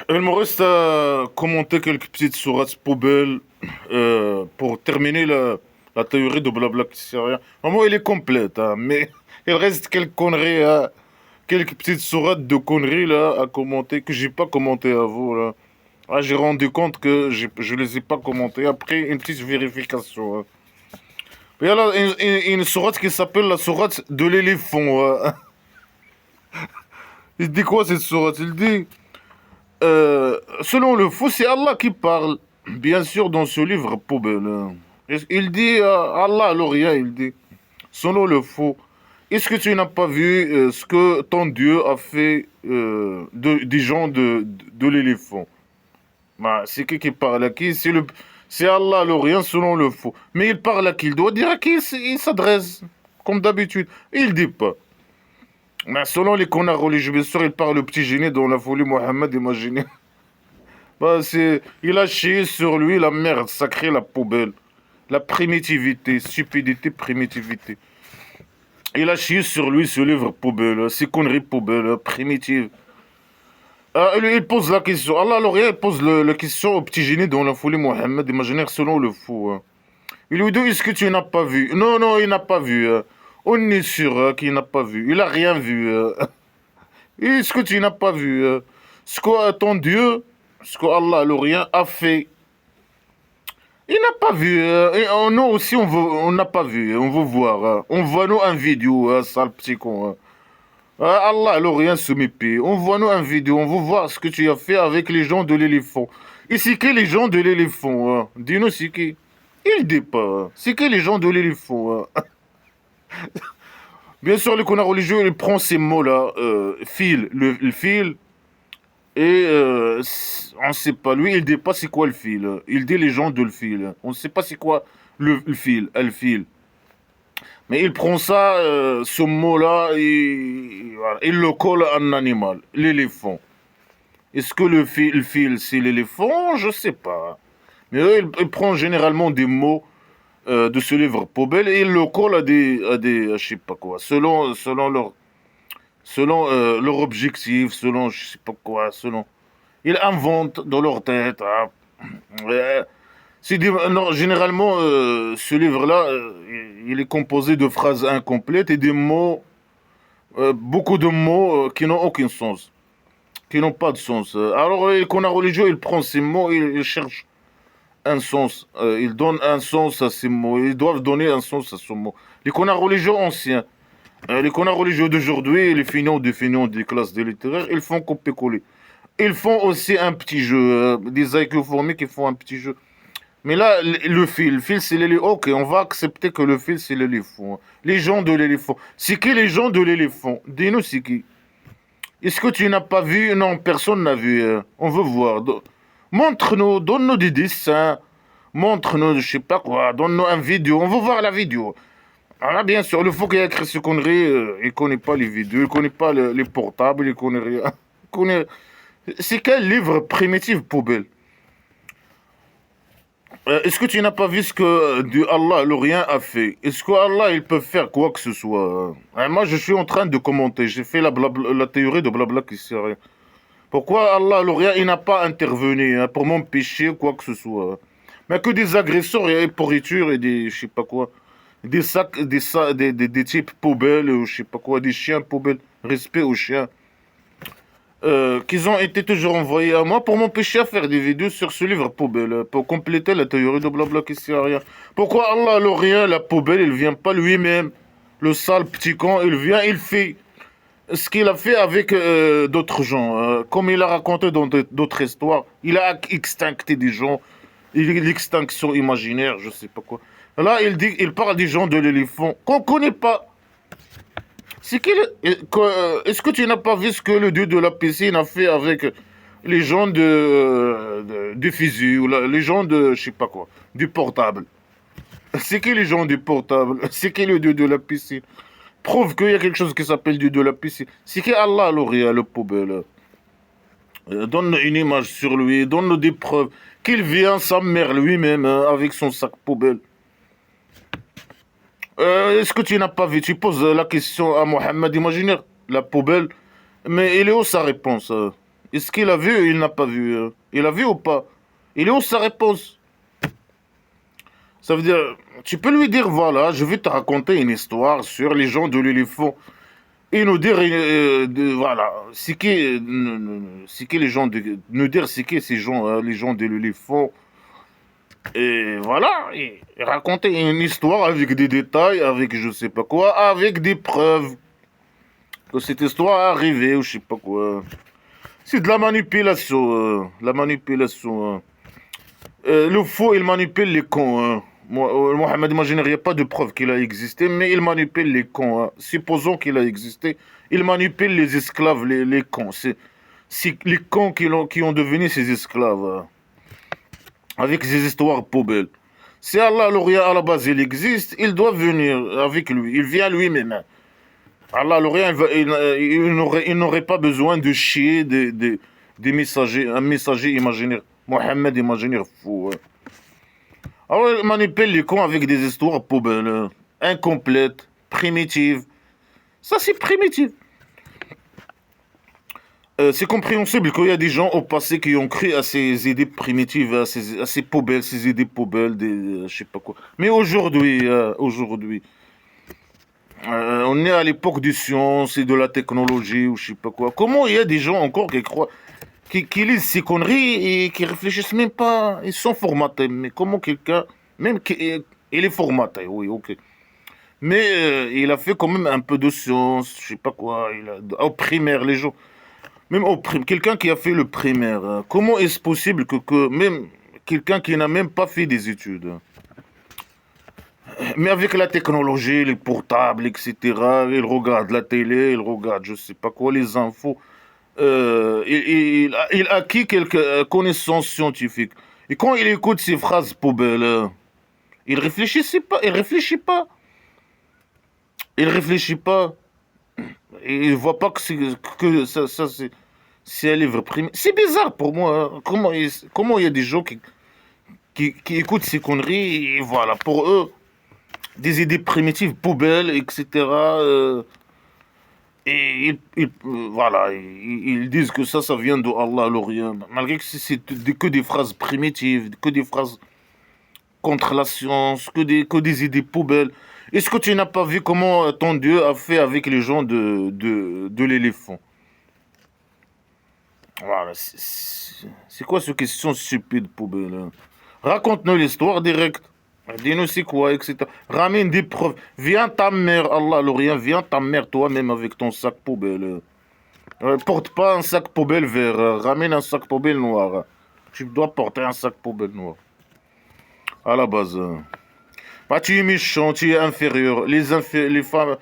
Il me reste à commenter quelques petites sourates poubelles pour terminer la théorie de blabla qui sert à rien. Vraiment, elle est complète, hein, mais il reste quelques conneries, quelques petites sourates de conneries là à commenter que j'ai pas commenté à vous là. Ah, j'ai rendu compte que je les ai pas commentées après une petite vérification, hein. Il y a là une sourate qui s'appelle la sourate de l'éléphant, hein. Il dit quoi cette sourate? Il dit selon le faux, c'est Allah qui parle, bien sûr, dans ce livre poubelle, hein. Il dit, Allah à l'Orient, il dit, selon le faux, est-ce que tu n'as pas vu ce que ton Dieu a fait des gens de l'éléphant? Bah, c'est qui parle à qui? C'est Allah à l'Orient, selon le faux. Mais il parle à qui? Il doit dire à qui il s'adresse, comme d'habitude. Il dit pas. Mais selon les connards religieux, bien sûr, il parle au petit génie dont la folie Mohammed, imaginez. Bah, il a chié sur lui la merde sacrée, la poubelle. La primitivité, stupidité, primitivité. Il a chié sur lui ce livre poubelle, ces conneries poubelles, primitives. Il pose la question. Allah alors il pose la question au petit génie dont la folie Mohammed, imaginaire selon le fou, hein. Il lui dit, est-ce que tu n'as pas vu? Non, non, il n'a pas vu, hein. On est sûr qu'il n'a pas vu. Il n'a rien vu, hein. Est-ce que tu n'as pas vu ce que ton Dieu, ce que Allah l'Orient a fait? Il n'a pas vu. Nous aussi, on n'a pas vu. On veut voir, hein. On voit nous un vidéo, sale petit con, hein. Allah l'Orient se mépie. On voit nous un vidéo. On veut voir ce que tu as fait avec les gens de l'éléphant. Et c'est qui les gens de l'éléphant, hein? Dis-nous c'est qui. Il dit pas, hein. C'est qui les gens de l'éléphant, hein? Bien sûr, le connard religieux, il prend ces mots-là. Fil, le fil. Et on ne sait pas. Lui, il dit pas c'est quoi le fil. Il dit les gens de le fil. On ne sait pas c'est quoi le fil, le fil. Mais il prend ça, ce mot-là, et voilà, il le colle à un animal, l'éléphant. Est-ce que le fil, c'est l'éléphant? Je sais pas. Mais eux, ils prennent généralement des mots de ce livre poubelle et ils le collent à je sais pas quoi, selon leur objectif, selon je sais pas quoi, selon. Ils inventent dans leur tête, hein. Euh, non, généralement, ce livre-là, il est composé de phrases incomplètes et des mots, beaucoup de mots qui n'ont aucun sens, qui n'ont pas de sens. Alors, les connards religieux, ils prennent ces mots, ils cherchent un sens, ils donnent un sens à ces mots, ils doivent donner un sens à ce mot. Les connards religieux anciens, les connards religieux d'aujourd'hui, les feignants des classes de littéraires, ils font copier-coller. Ils font aussi un petit jeu, des IQ formés qui font un petit jeu. Mais là, le fil, c'est l'éléphant. Ok, on va accepter que le fil, c'est l'éléphant. Les gens de l'éléphant. C'est qui les gens de l'éléphant? Dis-nous, c'est qui? Est-ce que tu n'as pas vu? Non, personne n'a vu, hein. On veut voir. Montre-nous, donne-nous des dessins. Montre-nous, je sais pas quoi. Donne-nous une vidéo. On veut voir la vidéo. Alors là, bien sûr, le faux qui a écrit ce connerie, il connaît pas les vidéos, il connaît pas les portables, il connaît rien. Il connaît. C'est quel livre primitif poubelle? Est-ce que tu n'as pas vu ce que Allah, l'Orient, a fait? Est-ce que Allah, il peut faire quoi que ce soit, hein? Moi, je suis en train de commenter. J'ai fait la théorie de blabla qui sert à rien. Pourquoi Allah, l'Orient, il n'a pas intervenu, hein, pour m'empêcher quoi que ce soit, hein? Mais que des agresseurs et des pourritures et des, je sais pas quoi, des sacs, des types poubelles, ou je sais pas quoi, des chiens poubelles. Respect aux chiens. Qu'ils ont été toujours envoyés à moi pour m'empêcher à faire des vidéos sur ce livre poubelle, pour compléter la théorie de blabla qui sert à rien. Pourquoi Allah l'Orient, la poubelle, il vient pas lui-même, le sale petit con, il vient, il fait ce qu'il a fait avec d'autres gens, comme il a raconté dans d'autres histoires, il a extincté des gens, l'extinction imaginaire, je sais pas quoi. Là, il parle des gens de l'éléphant qu'on connaît pas. Est-ce que tu n'as pas vu ce que le dieu de la piscine a fait avec les gens du fusil ou les gens de je sais pas quoi, du portable? C'est qui les gens du portable? C'est qui le dieu de la piscine? Prouve qu'il y a quelque chose qui s'appelle dieu de la piscine. C'est qui Allah l'aurait le poubelle? Donne une image sur lui, donne des preuves qu'il vient sa mère lui-même, hein, avec son sac poubelle. Est-ce que tu n'as pas vu? Tu poses la question à Mohamed, imaginaire, la poubelle. Mais il est où sa réponse? Est-ce qu'il a vu ou il n'a pas vu? Il a vu ou pas? Il est où sa réponse? Ça veut dire, tu peux lui dire, voilà, je vais te raconter une histoire sur les gens de l'éléphant. Et nous dire, voilà, c'est qui les gens de, nous dire c'est qui ces gens, les gens de l'éléphant. Et voilà, et raconter une histoire avec des détails, avec je sais pas quoi, avec des preuves que cette histoire est arrivée ou je sais pas quoi. C'est de la manipulation, la manipulation. Le faux, il manipule les cons. Mohamed, imagine, il n'y a pas de preuve qu'il a existé, mais il manipule les cons. Supposons qu'il a existé, il manipule les esclaves, les cons. C'est les cons qui ont devenu ses esclaves, avec ses histoires poubelles. Si Allah, l'Orient, à la base, il existe, il doit venir avec lui. Il vient lui-même. Allah, l'Orient, il n'aurait pas besoin de chier des messagers, un messager imaginaire. Mohamed imaginaire fou. Alors, il manipule les cons avec des histoires poubelles, incomplètes, primitives. Ça, c'est primitif. C'est compréhensible qu'il y a des gens au passé qui ont cru à ces idées primitives, à ces poubelles, ces idées poubelles, je sais pas quoi. Mais aujourd'hui, on est à l'époque des sciences et de la technologie ou je sais pas quoi. Comment il y a des gens encore qui croient, qui lisent ces conneries et qui réfléchissent même pas, ils sont formatés. Mais comment quelqu'un, même qui, il est formaté, oui, ok. Mais il a fait quand même un peu de science, je sais pas quoi, au primaire, les gens. Même au quelqu'un qui a fait le primaire, comment est-ce possible que même quelqu'un qui n'a même pas fait des études, mais avec la technologie, les portables, etc., il regarde la télé, il regarde je sais pas quoi, les infos, il a acquis quelques connaissances scientifiques. Et quand il écoute ces phrases poubelles, il réfléchit pas, il réfléchit pas, il réfléchit pas. Et il voit pas que ça c'est un livre primé. C'est bizarre pour moi, hein. Comment il y a des gens qui écoutent ces conneries et voilà, pour eux, des idées primitives, poubelles, etc. Et voilà, ils disent que ça vient de Allah, l'Orient. Malgré que c'est que des phrases primitives, que des phrases contre la science, que des idées poubelles. Est-ce que tu n'as pas vu comment ton Dieu a fait avec les gens de l'éléphant? Voilà, c'est quoi cette question stupide, poubelle, hein? Raconte-nous l'histoire directe. Dis-nous c'est quoi, etc. Ramène des preuves. Viens ta mère, Allah, l'Orient, viens ta mère toi-même avec ton sac poubelle. Porte pas un sac poubelle vert, ramène un sac poubelle noir. Tu dois porter un sac poubelle noir. À la base. Bah, tu es méchant, tu es inférieur. Les femmes,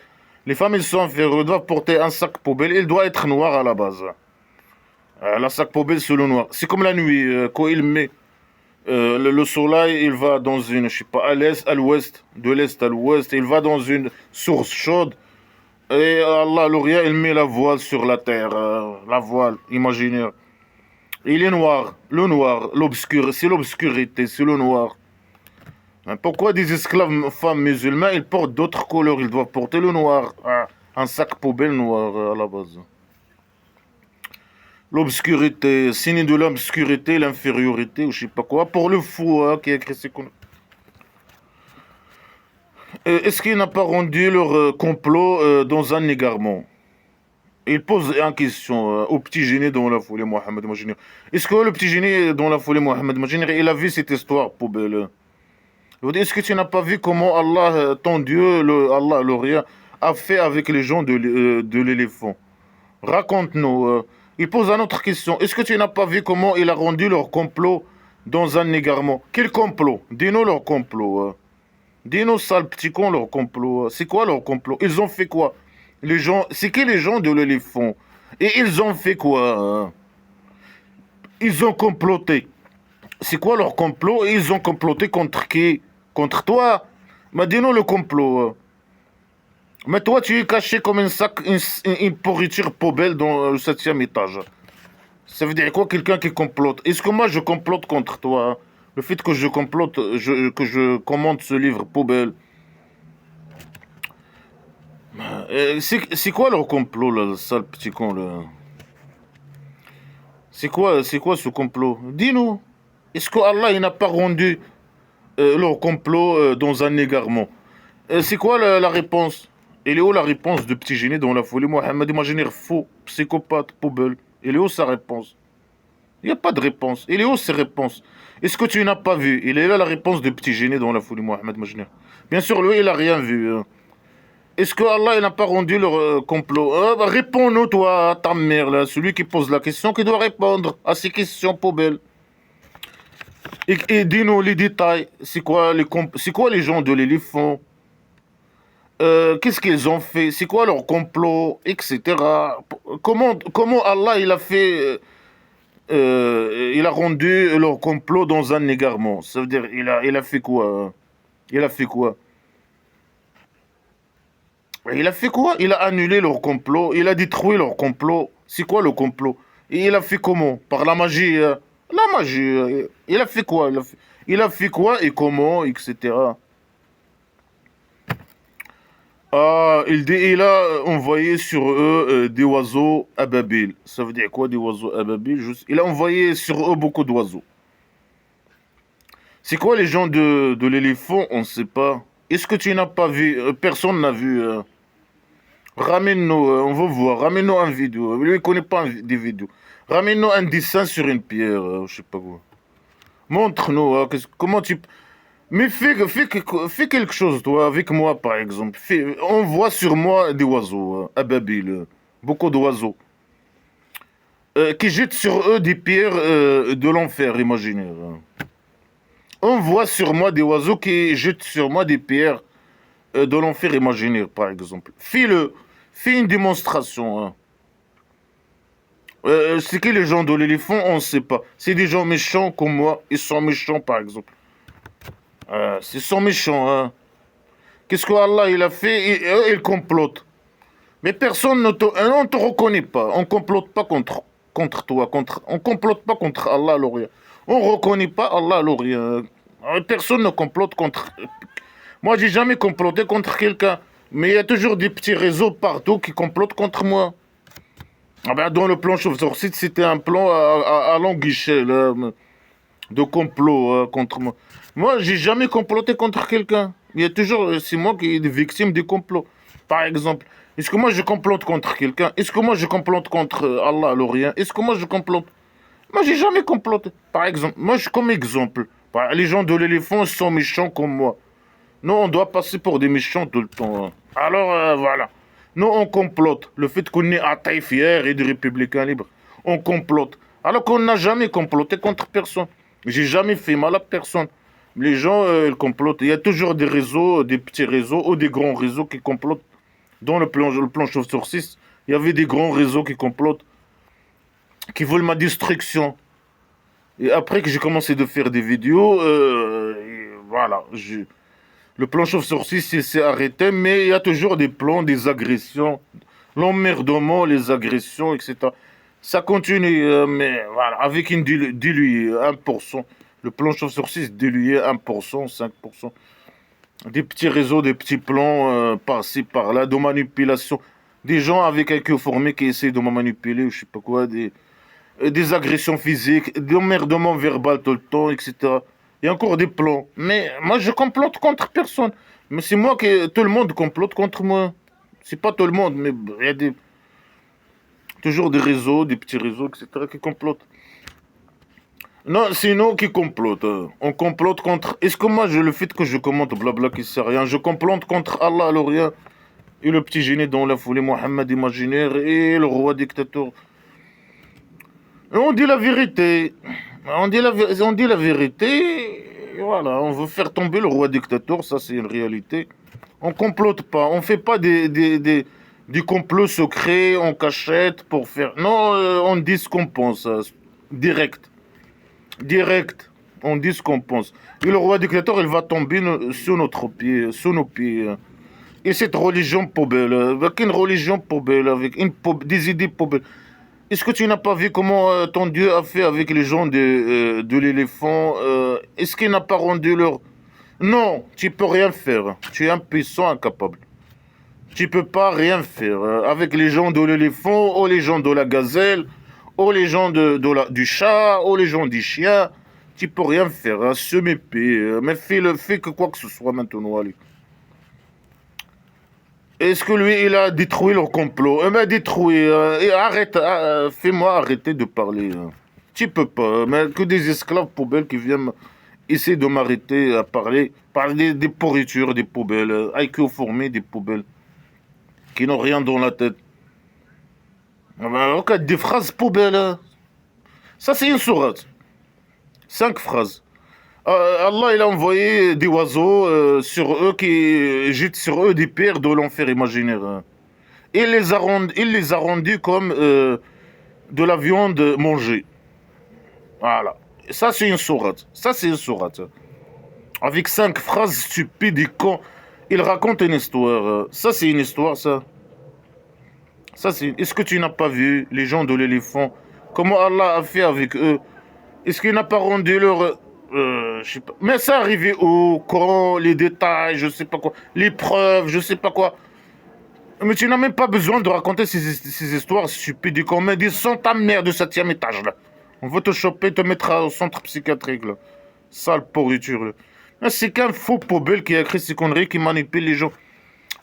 elles sont inférieures. Elles doivent porter un sac poubelle. Il doit être noir à la base. La sac poubelle, c'est le noir. C'est comme la nuit, quand il met le soleil, il va dans une, je sais pas, à l'est, à l'ouest, de l'est à l'ouest, il va dans une source chaude. Et Allah, l'Orient, il met la voile sur la terre, la voile imaginaire. Il est noir, le noir, l'obscur, c'est l'obscurité, c'est le noir. Hein, pourquoi des esclaves femmes musulmans, ils portent d'autres couleurs, ils doivent porter le noir, hein, un sac poubelle noir à la base. L'obscurité, signe de l'obscurité, l'infériorité, ou je sais pas quoi, pour le fou hein, qui a écrit ces conneries. Est-ce qu'il n'a pas rendu leur complot dans un égarement? Il pose une question au petit génie dans la folie, Mohamed Majini. Est-ce que le petit génie dans la folie, Mohamed Majini, il a vu cette histoire poubelle? Est-ce que tu n'as pas vu comment Allah, ton Dieu, Allah, l'Orient, a fait avec les gens de l'éléphant? Raconte-nous. Il pose une autre question. Est-ce que tu n'as pas vu comment il a rendu leur complot dans un égarement? Quel complot? Dis-nous leur complot. Dis-nous, sale petit con, leur complot. C'est quoi leur complot? Ils ont fait quoi? Les gens, c'est qui les gens de l'éléphant? Et ils ont fait quoi? Ils ont comploté. C'est quoi leur complot? Ils ont comploté contre qui? Contre toi? Mais dis-nous le complot. Mais toi, tu es caché comme une pourriture poubelle dans le septième étage. Ça veut dire quoi, quelqu'un qui complote? Est-ce que moi, je complote contre toi? Le fait que je complote, que je commande ce livre poubelle. C'est quoi leur complot, là, le sale petit con, là? C'est quoi ce complot? Dis-nous. Est-ce que Allah il n'a pas rendu leur complot dans un égarement? C'est quoi la réponse? Elle est où la réponse de petit génie dans la folie Mohammed, imaginaire faux, psychopathe, poubelle? Elle est où sa réponse? Il n'y a pas de réponse. Elle est où ses réponses? Est-ce que tu n'as pas vu? Il est là la réponse de petit génie dans la folie Mohammed imaginaire. Bien sûr, lui, il n'a rien vu. Hein. Est-ce que Allah il n'a pas rendu leur complot? Bah, réponds-nous, toi, ta mère, là, celui qui pose la question, qui doit répondre à ces questions poubelles. Et dis-nous les détails. C'est quoi les gens de l'éléphant? Qu'est-ce qu'ils ont fait? C'est quoi leur complot? Etc. Comment Allah il a fait... il a rendu leur complot dans un égarement. Ça veut dire, il a fait quoi? Hein? Il a fait quoi? Il a fait quoi? Il a annulé leur complot, il a détruit leur complot. C'est quoi le complot? Et il a fait comment? Par la magie. La magie. Il a fait quoi? Il a fait quoi et comment, etc. Ah, il a envoyé sur eux des oiseaux ababiles. Ça veut dire quoi des oiseaux ababiles? Il a envoyé sur eux beaucoup d'oiseaux. C'est quoi les gens de l'éléphant? On ne sait pas. Est-ce que tu n'as pas vu? Personne n'a vu. Ramène-nous, on veut voir. Ramène-nous un vidéo. Lui, il ne connaît pas des vidéos. Ramène-nous un dessin sur une pierre, je sais pas quoi. Montre-nous, comment tu... Mais fais quelque chose, toi, avec moi, par exemple. On voit sur moi des oiseaux, ababiles, beaucoup d'oiseaux, qui jettent sur eux des pierres de l'enfer imaginaire. On voit sur moi des oiseaux qui jettent sur moi des pierres de l'enfer imaginaire, par exemple. Fais-le. Fais une démonstration. Hein. C'est qui les gens de l'éléphant? On ne sait pas. C'est des gens méchants comme moi. Ils sont méchants, par exemple. Ils sont méchants. Hein. Qu'est-ce que Allah il a fait? Eux, ils complotent. Mais personne ne te reconnaît pas. On ne complote pas contre toi. On ne complote pas contre Allah, l'Orient. On ne reconnaît pas Allah, l'Orient. Personne ne complote contre... Moi, j'ai jamais comploté contre quelqu'un. Mais il y a toujours des petits réseaux partout qui complotent contre moi. Ah ben, dans le plan Chauve-Souris, c'était un plan à longue échelle de complot contre moi. Moi, j'ai jamais comploté contre quelqu'un. Il y a toujours, c'est moi qui est victime des complots. Par exemple, est-ce que moi je complote contre quelqu'un? Est-ce que moi je complote contre Allah, l'Orient? Est-ce que moi je complote? Moi, j'ai jamais comploté. Par exemple, moi, comme exemple, les gens de l'éléphant sont méchants comme moi. Nous, on doit passer pour des méchants tout le temps. Hein. Alors, voilà. Nous, on complote. Le fait qu'on est athée fier et des républicains libres, on complote. Alors qu'on n'a jamais comploté contre personne. J'ai jamais fait mal à personne. Les gens, ils complotent. Il y a toujours des réseaux, des petits réseaux ou des grands réseaux qui complotent. Dans le plan Chauve-sur-6, il y avait des grands réseaux qui complotent, qui veulent ma destruction. Et après que j'ai commencé de faire des vidéos, voilà, le plan Chauve-sur-6 il s'est arrêté, mais il y a toujours des plans, des agressions, l'emmerdement, les agressions, etc. Ça continue, mais voilà, avec une diluée, 1%. Le plan Chauve-sur-6 dilué, 1%, 5%. Des petits réseaux, des petits plans par-ci, par-là, de manipulation. Des gens avec un queue formé qui essayent de me manipuler, je sais pas quoi, des agressions physiques, des emmerdements verbal tout le temps, etc. Il y a encore des plans. Mais moi, je complote contre personne. Mais c'est moi qui... Tout le monde complote contre moi. C'est pas tout le monde, mais il y a toujours des réseaux, des petits réseaux, etc. qui complotent. Non, c'est nous qui complotent. Hein. On complote contre... Est-ce que moi, le fait que je commente blabla qui sert à rien, je complote contre Allah, l'Orient, et le petit génie dans la foulée, Mohammed imaginaire, et le roi dictateur. On dit la vérité. On dit la vérité. Et voilà, on veut faire tomber le roi dictateur, ça c'est une réalité. On complote pas, on fait pas des complots secrets en cachette pour faire... Non, on dit ce qu'on pense, direct. Direct, on dit ce qu'on pense. Et le roi dictateur, il va tomber sous notre pied, sous nos pieds. Et cette religion poubelle, avec une religion poubelle, avec des idées poubelles. Est-ce que tu n'as pas vu comment ton Dieu a fait avec les gens de l'éléphant? Est-ce qu'il n'a pas rendu leur... Non, tu peux rien faire. Tu es impuissant, incapable. Tu peux pas rien faire avec les gens de l'éléphant ou les gens de la gazelle Oh, les gens du chat, oh, les gens du chien. Tu peux rien faire, hein, semer paix. Mais fais que quoi que ce soit maintenant, allez. Est-ce que lui, il a détruit leur complot? Eh ben, détruit. Et arrête, fais-moi arrêter de parler. Tu peux pas. Mais que des esclaves poubelles qui viennent essayer de m'arrêter à parler. Parler des pourritures, des poubelles. IQ formé, des poubelles. Qui n'ont rien dans la tête. Ah ben, regarde, des phrases poubelles. Ça, c'est une sourate. 5 phrases. Allah, il a envoyé des oiseaux sur eux qui jettent sur eux des pierres de l'enfer imaginaire. Il les a rendus comme de la viande mangée. Voilà. Ça, c'est une sourate. Ça, c'est une sourate. Avec 5 phrases stupides et cons. Il raconte une histoire. Ça, c'est une histoire, ça. Ça, c'est... Est-ce que tu n'as pas vu les gens de l'éléphant? Comment Allah a fait avec eux? Est-ce qu'il n'a pas rendu leur... je sais pas. Mais ça arrivait où? Quand? Les détails, je sais pas quoi. Les preuves, je sais pas quoi. Mais tu n'as même pas besoin de raconter ces histoires stupides et qu'on me dit sans ta mère de 7e étage, là. On veut te choper, te mettre au centre psychiatrique, là. Sale pourriture, là. Mais c'est qu'un faux poubelle qui a écrit ces conneries, qui manipule les gens.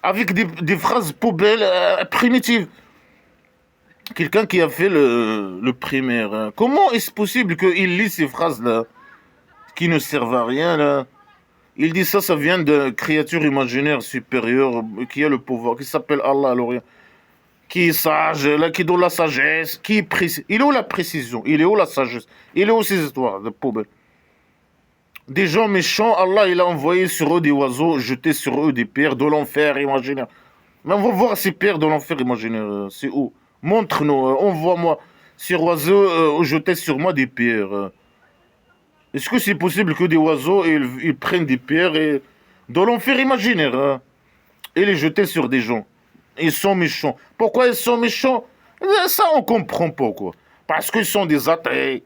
Avec des phrases poubelles primitives. Quelqu'un qui a fait le primaire. Hein. Comment est-ce possible qu'il lit ces phrases-là qui ne servent à rien, là? Il dit ça vient de créature imaginaire supérieure qui a le pouvoir, qui s'appelle Allah, alors, qui est sage, là, qui donne la sagesse, qui est précis. Il est où la précision? Il est où la sagesse? Il est où ces histoires de poubelle? Des gens méchants, Allah, il a envoyé sur eux des oiseaux, jeté sur eux des pierres de l'enfer imaginaire. Mais on va voir ces pierres de l'enfer imaginaire, c'est où? Montre-nous, envoie-moi ces oiseaux jeter sur moi des pierres. Est-ce que c'est possible que des oiseaux ils prennent des pierres et dans l'enfer imaginaire et les jeter sur des gens? Ils sont méchants. Pourquoi ils sont méchants? Ça, on comprend pas, quoi. Parce qu'ils sont des athées.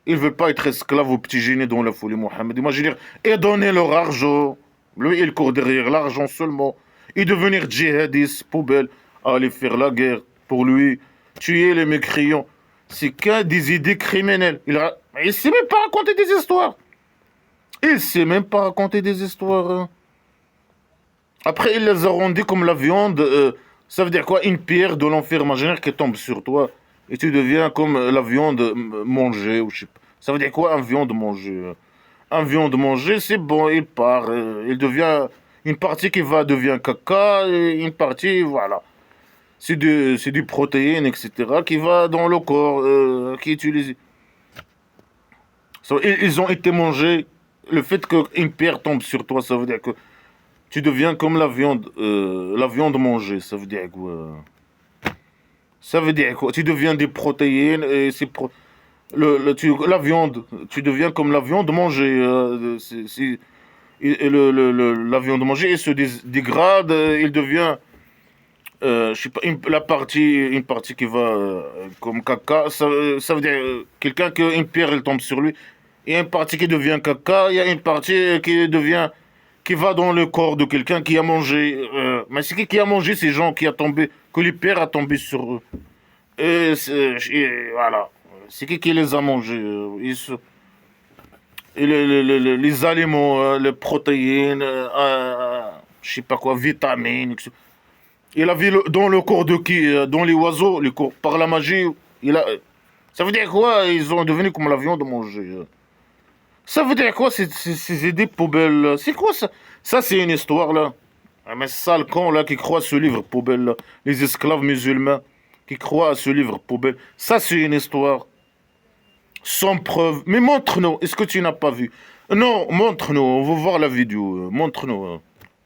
Ils ne veulent pas être esclaves aux petits génies dans la folie Mohammed imaginaire et donner leur argent. Lui, il court derrière l'argent seulement. Et devenir djihadiste, poubelle, aller faire la guerre pour lui, tuer les mécréants. C'est qu'un des idées criminelles. Il ne sait même pas raconter des histoires. Il ne sait même pas raconter des histoires. Hein. Après, il les a rendus comme la viande. Ça veut dire quoi? Une pierre de l'enfer imaginaire qui tombe sur toi. Et tu deviens comme la viande mangée. Ou je sais pas. Ça veut dire quoi, un viande mangée? Un viande mangée, c'est bon, il part. Il devient... Une partie qui va devient caca. Et une partie, voilà. C'est du protéine, etc. qui va dans le corps, qui est utilisé. Ils ont été mangés. Le fait qu'une pierre tombe sur toi, ça veut dire que tu deviens comme la viande mangée. Ça veut dire quoi? Ça veut dire quoi? Tu deviens des protéines et la viande, tu deviens comme la viande mangée. La viande mangée, elle se dégrade, il devient, je sais pas, une partie qui va comme caca. Ça veut dire quelqu'un qu'une pierre elle tombe sur lui. Il y a une partie qui devient caca, il y a une partie qui va dans le corps de quelqu'un qui a mangé. Mais c'est qui a mangé ces gens qui a tombé, que les pierres a tombé sur eux. Voilà. C'est qui les a mangés. Les aliments, les protéines, je sais pas quoi, vitamines. Etc. Il a vu dans le corps de qui? Dans les oiseaux, par la magie. Ça veut dire quoi? Ils ont devenu comme la viande mangée. Ça veut dire quoi ces idées poubelles là? C'est quoi ça? Ça c'est une histoire là. Ah, mais sale con là qui croit à ce livre poubelle là. Les esclaves musulmans qui croient à ce livre poubelle. Ça c'est une histoire. Sans preuve. Mais montre-nous. Est-ce que tu n'as pas vu? Non, montre-nous. On veut voir la vidéo. Montre-nous.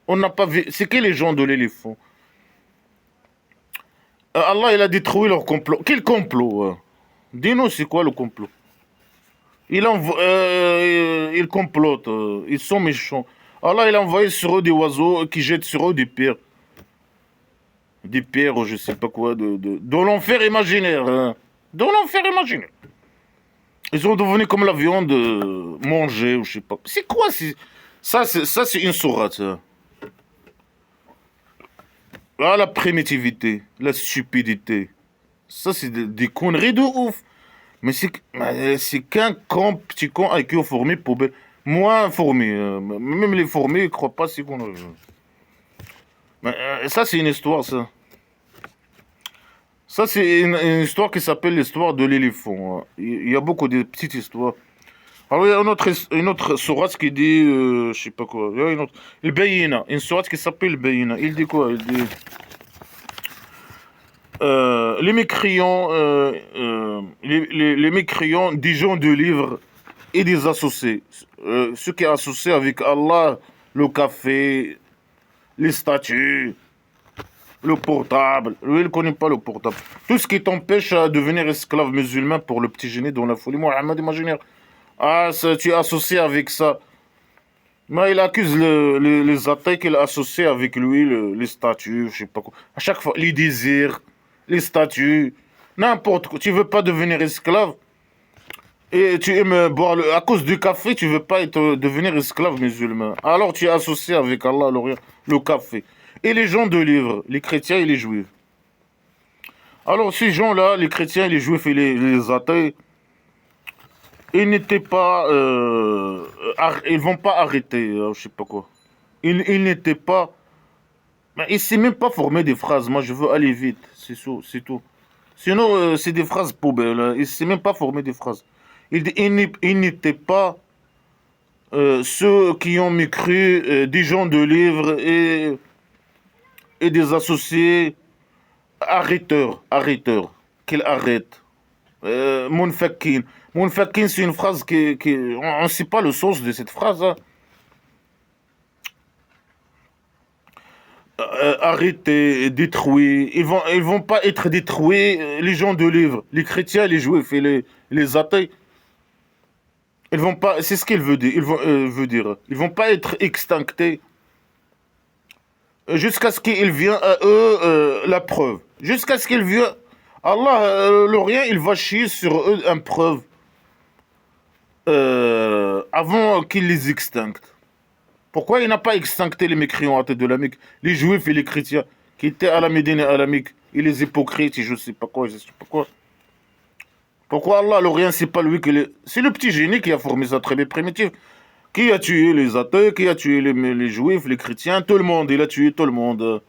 On n'a pas vu. C'est qui les gens de l'éléphant? Allah il a détruit leur complot. Quel complot? Dis-nous c'est quoi le complot? Ils complotent, ils sont méchants. Allah, il a envoyé sur eux des oiseaux qui jettent sur eux des pierres. Des pierres, ou je sais pas quoi, dans l'enfer imaginaire. Hein. Dans l'enfer imaginaire. Ils sont devenus comme la viande mangée, ou je sais pas. C'est quoi ça, c'est une sourate. Ça. Ah, la primitivité, la stupidité. Ça, c'est des conneries de ouf. Mais c'est qu'un con, petit con avec une fourmi poubelle. Moi, fourmi, même les fourmis, ils croient pas si qu'on. Ça, c'est une histoire, ça. Ça, c'est une histoire qui s'appelle l'histoire de l'éléphant, hein. Il y a beaucoup de petites histoires. Alors, il y a une autre sourate qui dit, je sais pas quoi. Il y a une autre. Le Bayina, une sourate qui s'appelle le Bayina. Il dit quoi? Il dit. Les mécréants, les mécréants des gens de livres et des associés. Ceux qui associent avec Allah le café, les statues, le portable. Lui, il ne connaît pas le portable. Tout ce qui t'empêche à devenir esclave musulman pour le petit génie dans la folie. Mohamed, imagine. Ah, tu es associé avec ça. Mais il accuse les athées qu'il a associés avec lui, les statues, je sais pas quoi. À chaque fois, les désirs, les statues, n'importe quoi. Tu veux pas devenir esclave et tu aimes boire à cause du café, tu veux pas devenir esclave musulman. Alors tu es associé avec Allah, le café. Et les gens de livre, les chrétiens et les juifs. Alors ces gens-là, les chrétiens, les juifs et les athées, ils n'étaient pas, ils vont pas arrêter, je sais pas quoi. Ils n'étaient pas, mais ils ne s'est même pas formé des phrases. Moi, je veux aller vite, c'est tout, c'est tout. Sinon, c'est des phrases poubelles, hein. Il ne s'est même pas formé des phrases. Ils n'étaient pas ceux qui ont mécru des gens de livres et des associés arrêteurs, qu'ils arrêtent. Munfakin. Munfakin, c'est une phrase on ne sait pas le sens de cette phrase, hein. Arrêtés, détruits. Ils vont pas être détruits, les gens de livre, les chrétiens, les juifs et les athées. Ils vont pas, c'est ce qu'il veut dire. Ils vont pas être extinctés jusqu'à ce qu'il vienne à eux la preuve. Jusqu'à ce qu'il vienne. Allah, le rien, il va chier sur eux une preuve avant qu'il les extincte. Pourquoi il n'a pas extincté les mécréants à tête de la Mecque, les juifs et les chrétiens qui étaient à la Médine et à la Mecque, et les hypocrites et je sais pas quoi, je sais pas quoi. Pourquoi Allah, l'Orient, c'est pas lui qui les... C'est le petit génie qui a formé sa tribu primitive. Qui a tué les athées, qui a tué les juifs, les chrétiens, tout le monde, il a tué tout le monde.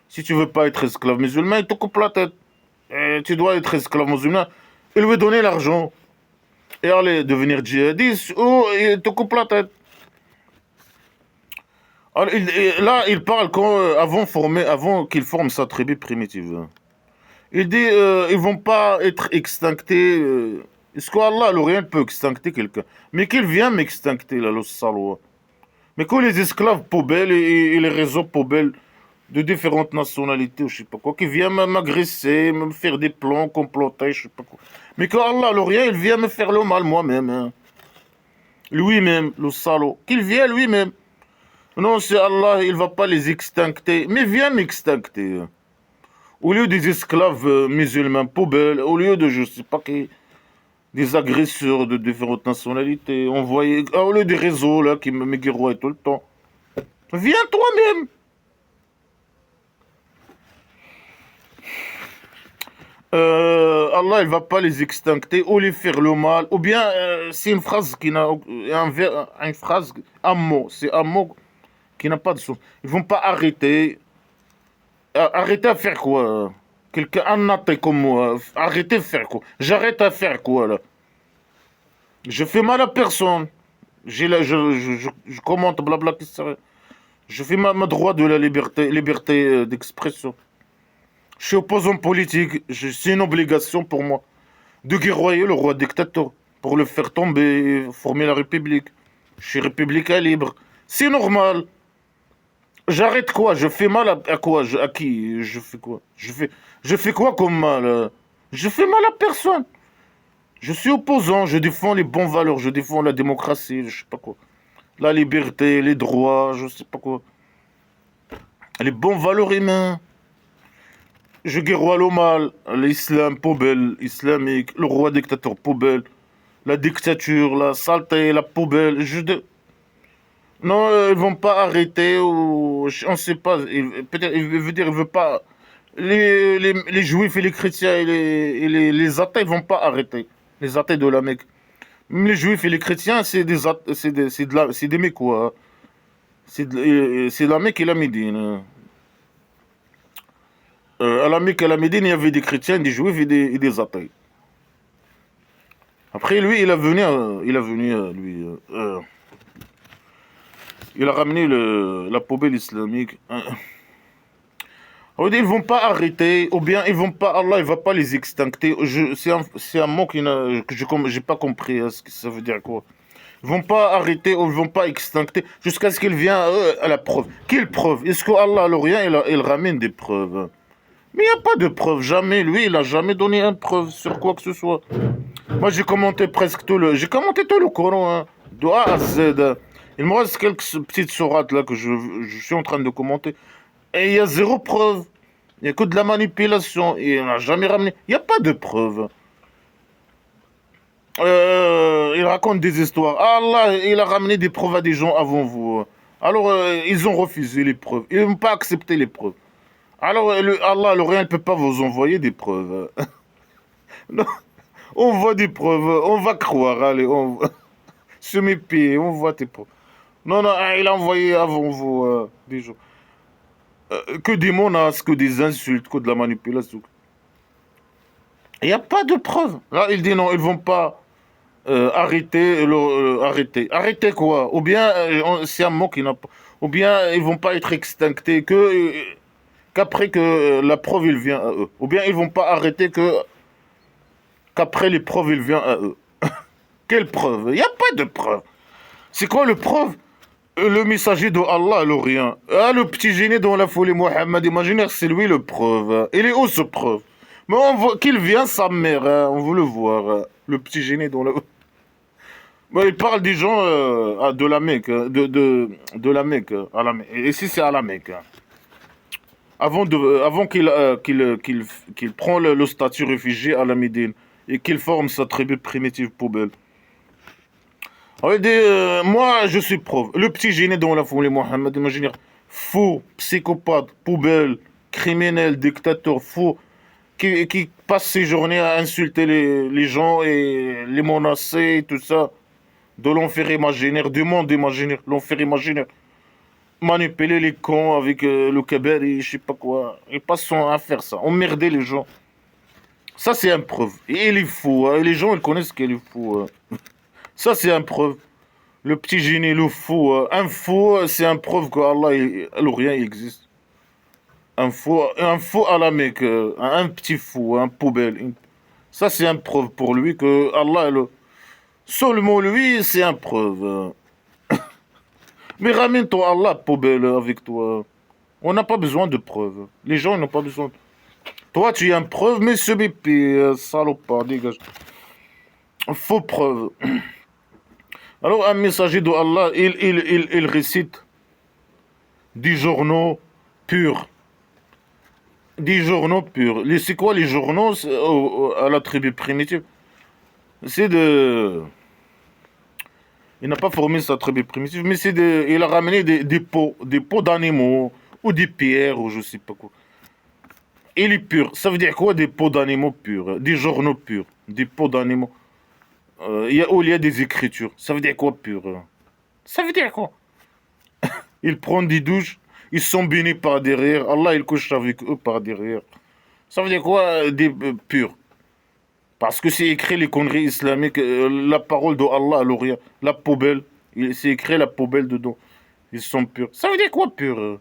Si tu veux pas être esclave musulman, il te coupe la tête. Et tu dois être esclave musulman et lui donner l'argent. Et aller devenir djihadiste ou il te coupe la tête. Alors, là, il parle avant qu'il forme sa tribu primitive. Il dit, ils vont pas être extinctés. Est-ce qu'Allah, l'Orient, peut extincter quelqu'un? Mais qu'il vient m'extincter, là, le salaud. Mais que les esclaves poubelles et les réseaux poubelles de différentes nationalités, ou je sais pas quoi, qui viennent m'agresser, me faire des plans, comploter, je sais pas quoi. Mais que Allah, l'Orient, il vient me faire le mal moi-même, hein. Lui-même, le salaud. Qu'il vienne lui-même. Non, c'est Allah, il va pas les extincter, mais viens m'extincter. Au lieu des esclaves musulmans poubelles, au lieu de, je sais pas qui, des agresseurs de différentes nationalités, au lieu des réseaux là qui me guéroient tout le temps. Viens toi-même. Allah, il va pas les extincter ou les faire le mal, ou bien c'est une phrase qui n'a une phrase, un mot, c'est un mot qui n'a pas de sens. Ils vont pas arrêter. Arrêtez à faire quoi? Quelqu'un, un athée comme moi, arrêtez de faire quoi? J'arrête à faire quoi là? Je fais mal à personne. Je commente blabla qui serait. Je fais ma droit de la liberté d'expression. Je suis opposant politique. C'est une obligation pour moi de guerroyer le roi dictateur pour le faire tomber et former la République. Je suis républicain libre. C'est normal. J'arrête quoi? Je fais mal à quoi? À qui? Je fais quoi? Je fais quoi comme mal? Je fais mal à personne. Je suis opposant, je défends les bonnes valeurs, je défends la démocratie, je sais pas quoi. La liberté, les droits, je sais pas quoi. Les bonnes valeurs humaines. Je guerroie le mal, l'islam poubelle, islamique, le roi dictateur poubelle, la dictature, la saleté, la poubelle. Non, ils vont pas arrêter ou on sait pas. Peut-être il veut dire il veut pas. Les juifs et les chrétiens et les athées ils vont pas arrêter. Les athées de la Mecque. Même les juifs et les chrétiens, c'est des Mécois. C'est la Mecque et la Médine. À la Mecque et la Médine, il y avait des chrétiens, des juifs et des athées. Après, lui, il a ramené la poubelle islamique. On dit, ils vont pas arrêter, ou bien ils vont pas, Allah, il va pas les extincter. C'est un mot que j'ai pas compris, hein, ce que ça veut dire quoi. Ils vont pas arrêter ou ils vont pas extincter jusqu'à ce qu'il vienne à la preuve. Quelle preuve? Est-ce que Allah, alors rien, il ramène des preuves? Mais il n'y a pas de preuve, jamais. Lui, il a jamais donné une preuve sur quoi que ce soit. Moi, j'ai commenté tout le Coran, hein, de A à Z. Il me reste quelques petites sourates là que je suis en train de commenter. Et il y a zéro preuve. Il n'y a que de la manipulation. Et on n'a jamais ramené. Il n'y a pas de preuve. Il raconte des histoires. Allah, il a ramené des preuves à des gens avant vous. Alors, ils ont refusé les preuves. Ils n'ont pas accepté les preuves. Alors, Allah, le rien ne peut pas vous envoyer des preuves. Non, on voit des preuves. On va croire. Allez, sur mes pieds, on voit tes preuves. Non, non, il a envoyé avant vous des gens. Que des menaces, que des insultes, que de la manipulation. Il n'y a pas de preuves. Là, il dit non, ils vont pas arrêter, arrêter. Arrêter quoi? Ou bien, c'est un mot qui n'a pas. Ou bien, ils vont pas être extinctés qu'après que la preuve, il vient à eux. Ou bien, ils vont pas arrêter qu'après les preuves, il vient à eux. Quelle preuve? Il n'y a pas de preuve. C'est quoi le preuve? Le messager de Allah, le rien. Ah, le petit génie dans la folie Mohammed imaginaire, c'est lui le preuve. Il est où ce preuve? Mais on voit qu'il vient sa mère, hein, on veut le voir. Le petit génie dans la... Bon, il parle des gens de la Mecque, de la Mecque, à la Mecque. Et ici, c'est à la Mecque. Avant qu'il prend le statut réfugié à la Médine et qu'il forme sa tribu primitive poubelle. Il dit, moi, je suis preuve. Le petit génie dans la folie, Mohammed, imaginaire, fou, psychopathe, poubelle, criminel, dictateur, fou, qui passe ses journées à insulter les gens et les menacer et tout ça. De l'enfer imaginaire, du monde imaginaire, l'enfer imaginaire. Manipuler les cons avec le Kaber et je sais pas quoi. Ils passent son temps à faire ça, emmerder les gens. Ça, c'est une preuve. Et il est fou, hein. Et les gens, ils connaissent qu'il est fou. Hein. Ça, c'est une preuve. Le petit génie, le fou. Un fou, c'est une preuve que Allah, le rien existe. Un fou à la Mecque. Un petit fou, un poubelle. Ça, c'est une preuve pour lui que Allah, seulement lui, c'est une preuve. Mais ramène ton Allah, poubelle, avec toi. On n'a pas besoin de preuves. Les gens n'ont pas besoin. Toi, tu as une preuve, mais ce bébé, salopard, dégage. Faux preuve. Alors, un messager de Allah, il récite des journaux purs. Des journaux purs. C'est quoi les journaux à la tribu primitive? C'est de... Il n'a pas formé sa tribu primitive, mais il a ramené des pots d'animaux, ou des pierres, ou je sais pas quoi. Il est pur. Ça veut dire quoi, des pots d'animaux purs? Des journaux purs. Des pots d'animaux. Où il y a des écritures. Ça veut dire quoi, pur? Ça veut dire quoi? Ils prennent des douches, ils sont bénis par derrière. Allah, il couche avec eux par derrière. Ça veut dire quoi, des purs? Parce que c'est écrit les conneries islamiques, la parole de Allah, l'Orient, la poubelle. C'est écrit la poubelle dedans. Ils sont purs. Ça veut dire quoi, pur?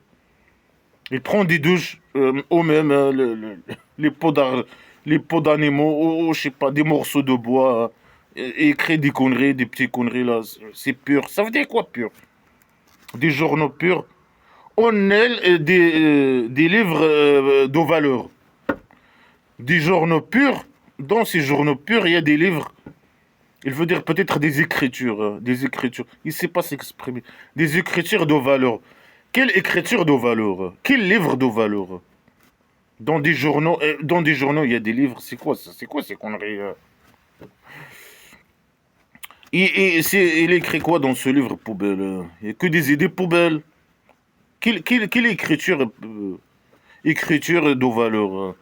Ils prennent des douches, eux-mêmes, les pots d'animaux, ou, je sais pas, des morceaux de bois, et écrit des conneries, des petites conneries là. C'est pur. Ça veut dire quoi, pur? Des journaux purs. On a des livres de valeur. Des journaux purs. Dans ces journaux purs, il y a des livres. Il veut dire peut-être des écritures. Des écritures. Il ne sait pas s'exprimer. Des écritures de valeur. Quelle écriture de valeur? Quel livre de valeur? Dans des journaux, il y a des livres. C'est quoi ça? C'est quoi ces conneries? Il écrit quoi dans ce livre poubelle? Il n'y a que des idées poubelles. Quelle écriture de valeur?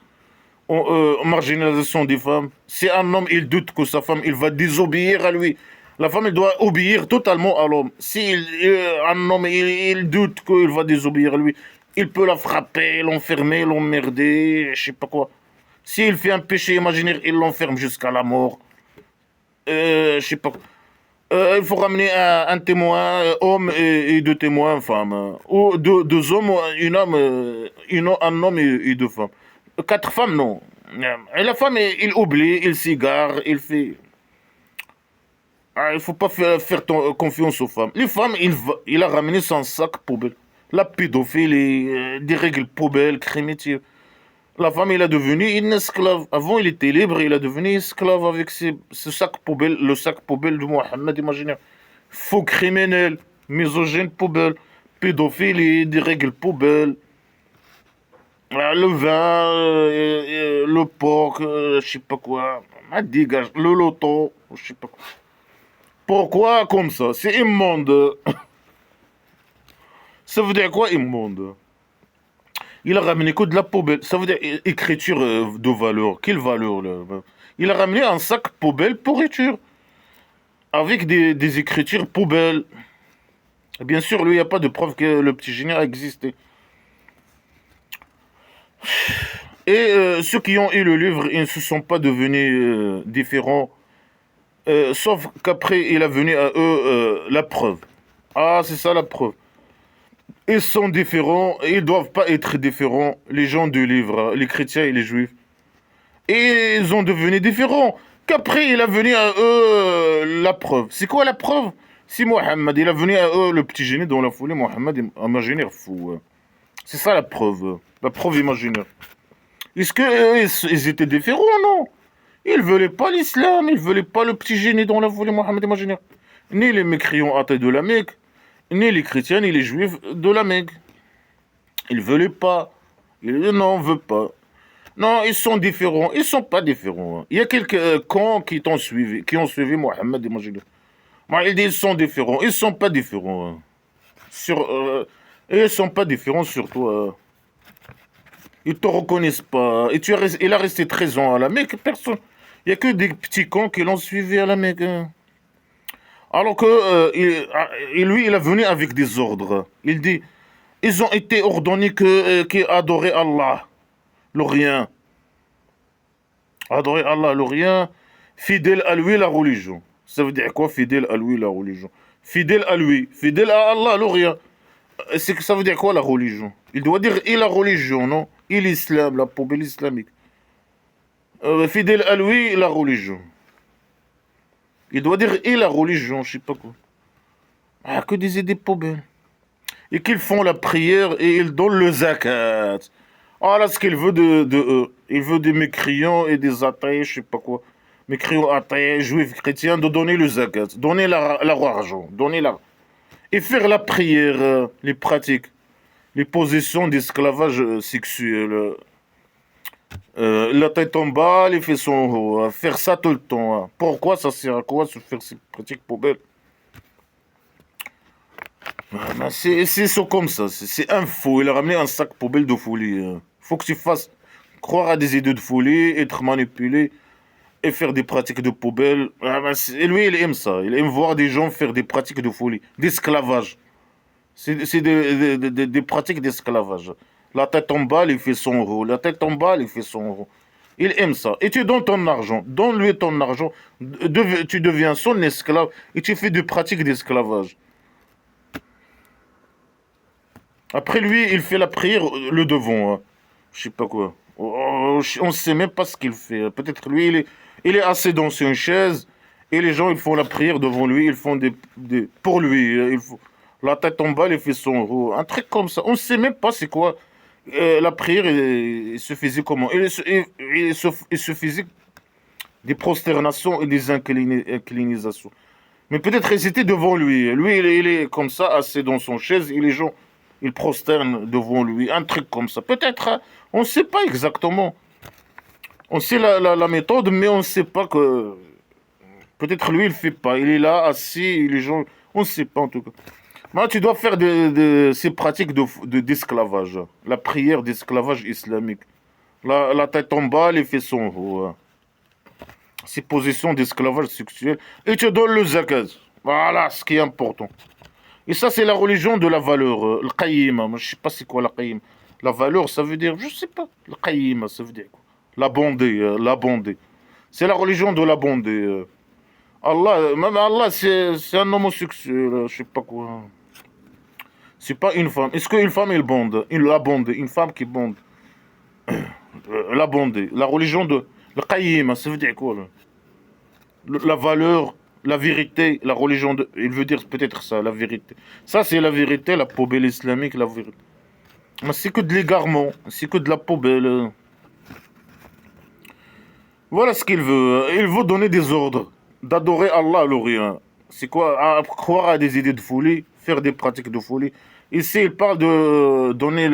marginalisation des femmes. Si un homme, il doute que sa femme, il va désobéir à lui, la femme, elle doit obéir totalement à l'homme. Si un homme, il doute qu'il va désobéir à lui, il peut la frapper, l'enfermer, l'emmerder, je sais pas quoi. S'il fait un péché imaginaire, il l'enferme jusqu'à la mort. Je sais pas quoi. Il faut ramener un témoin, homme et deux témoins, femme. Ou deux hommes, un homme et deux femmes. Quatre femmes, non. Et la femme, il oublie, il s'égare, il fait. Ah, il faut pas confiance aux femmes. Les femmes, il a ramené son sac poubelle. La pédophilie, des règles poubelles, crémitives. La femme, il a devenu une esclave. Avant, il était libre, il a devenu esclave avec ce sac poubelle, le sac poubelle de Mohamed, imaginez. Faux criminel, misogyne poubelle, pédophilie, des règles poubelles. Le vin, le porc, je sais pas quoi. Ah, dégage, le loto, je sais pas quoi. Pourquoi comme ça? C'est immonde. Ça veut dire quoi immonde? Il a ramené que de la poubelle. Ça veut dire écriture de valeur. Quelle valeur là? Il a ramené un sac poubelle pourriture. Avec des écritures poubelles. Bien sûr, lui, il n'y a pas de preuve que le petit génie a existé. Et ceux qui ont eu le livre, ils ne se sont pas devenus différents. Sauf qu'après, il a venu à eux la preuve. Ah, c'est ça la preuve. Ils sont différents, ils ne doivent pas être différents, les gens du livre, les chrétiens et les juifs. Et ils ont devenu différents. Qu'après, il a venu à eux la preuve. C'est quoi la preuve? Si Mohammed, il a venu à eux le petit génie dans la foulée, Mohammed imaginaire fou. C'est ça la preuve imaginaire. Est-ce que ils étaient différents? Non. Ils ne voulaient pas l'islam, ils ne voulaient pas le petit génie dans la foulée, Mohammed imaginaire. Ni les mécréants athées de la Mecque, ni les chrétiens, ni les juifs de la Mecque. Ils ne voulaient pas. Non, on ne veut pas. Non, ils sont différents. Ils ne sont pas différents. Il y a quelques cons qui ont suivi Mohammed imaginaire. Moi, ils disent qu'ils sont différents. Ils ne sont pas différents. Ils ne sont pas différents sur toi. Ils ne te reconnaissent pas. Et il a resté 13 ans à la Mecque. Personne. Il n'y a que des petits cons qui l'ont suivi à la Mecque. Alors que lui, il est venu avec des ordres. Il dit, ils ont été ordonnés qu'ils adoraient Allah, le rien. Adorer Allah, le rien, fidèle à lui, la religion. Ça veut dire quoi, fidèle à lui, la religion? Fidèle à lui, fidèle à Allah, le rien. C'est que ça veut dire quoi, la religion? Il doit dire, et la religion, non? Et l'islam, la poubelle islamique. Fidèle à lui, la religion. Il doit dire, et la religion, je sais pas quoi. Ah, que des idées poubelles. Et qu'ils font la prière et ils donnent le zakat. Ah là, ce qu'il veut de eux. Il veut des mécréants et des athées, je sais pas quoi. Mécréants, athées, juifs, chrétiens, de donner le zakat. Donner leur argent. Donner la... Et faire la prière, les pratiques. Les positions d'esclavage sexuel. La tête en bas, les fesses en haut. Faire ça tout le temps. Pourquoi ça sert à quoi se faire ces pratiques poubelles? C'est comme ça, c'est un faux. Il a ramené un sac poubelle de folie. Faut que tu fasses croire à des idées de folie, être manipulé et faire des pratiques de poubelle. Et lui, il aime ça. Il aime voir des gens faire des pratiques de folie, d'esclavage. C'est des pratiques d'esclavage. La tête en bas, il fait son euro. La tête en bas, il fait son euro. Il aime ça. Et tu donnes ton argent. Donne-lui ton argent. Tu deviens son esclave et tu fais des pratiques d'esclavage. Après lui, il fait la prière, le devant. Je sais pas quoi. On ne sait même pas ce qu'il fait. Peut-être lui, il est assis dans une chaise et les gens, ils font la prière devant lui. Ils font pour lui. La tête en bas, il fait son roue. Un truc comme ça. On ne sait même pas c'est quoi. La prière, il se faisait comment? Il se faisait des prosternations et des inclinations. Mais peut-être ils étaient devant lui. Lui, il est comme ça, assis dans son chaise, et les gens, ils prosternent devant lui. Un truc comme ça. Peut-être, hein, on ne sait pas exactement. On sait la méthode, mais on ne sait pas que... Peut-être lui, il ne fait pas. Il est là, assis, et les gens... On ne sait pas, en tout cas. Maintenant, tu dois faire ces pratiques d'esclavage. La prière d'esclavage islamique. La tête en bas, les fesses en haut. Ces positions d'esclavage sexuel. Et tu donnes le zakat. Voilà ce qui est important. Et ça, c'est la religion de la valeur. Le qayyima. Moi, je sais pas c'est quoi la qayyima. La valeur, ça veut dire, je sais pas. Le qayyima, ça veut dire quoi? La bondée, la bondée. C'est la religion de la bondée. Allah, même Allah, c'est un homosexuel, je sais pas quoi. C'est pas une femme. Est-ce qu'une femme, elle bonde? La bonde, une femme qui bonde. La bondée. La religion de... Le qayyima, ça veut dire quoi, là? La valeur, la vérité, la religion de... Il veut dire peut-être ça, la vérité. Ça, c'est la vérité, la poubelle islamique, la vérité. Mais c'est que de l'égarement, c'est que de la poubelle. Voilà ce qu'il veut. Il veut donner des ordres, d'adorer Allah le rien. C'est quoi? Croire à des idées de folie, faire des pratiques de folie. Ici, il parle de donner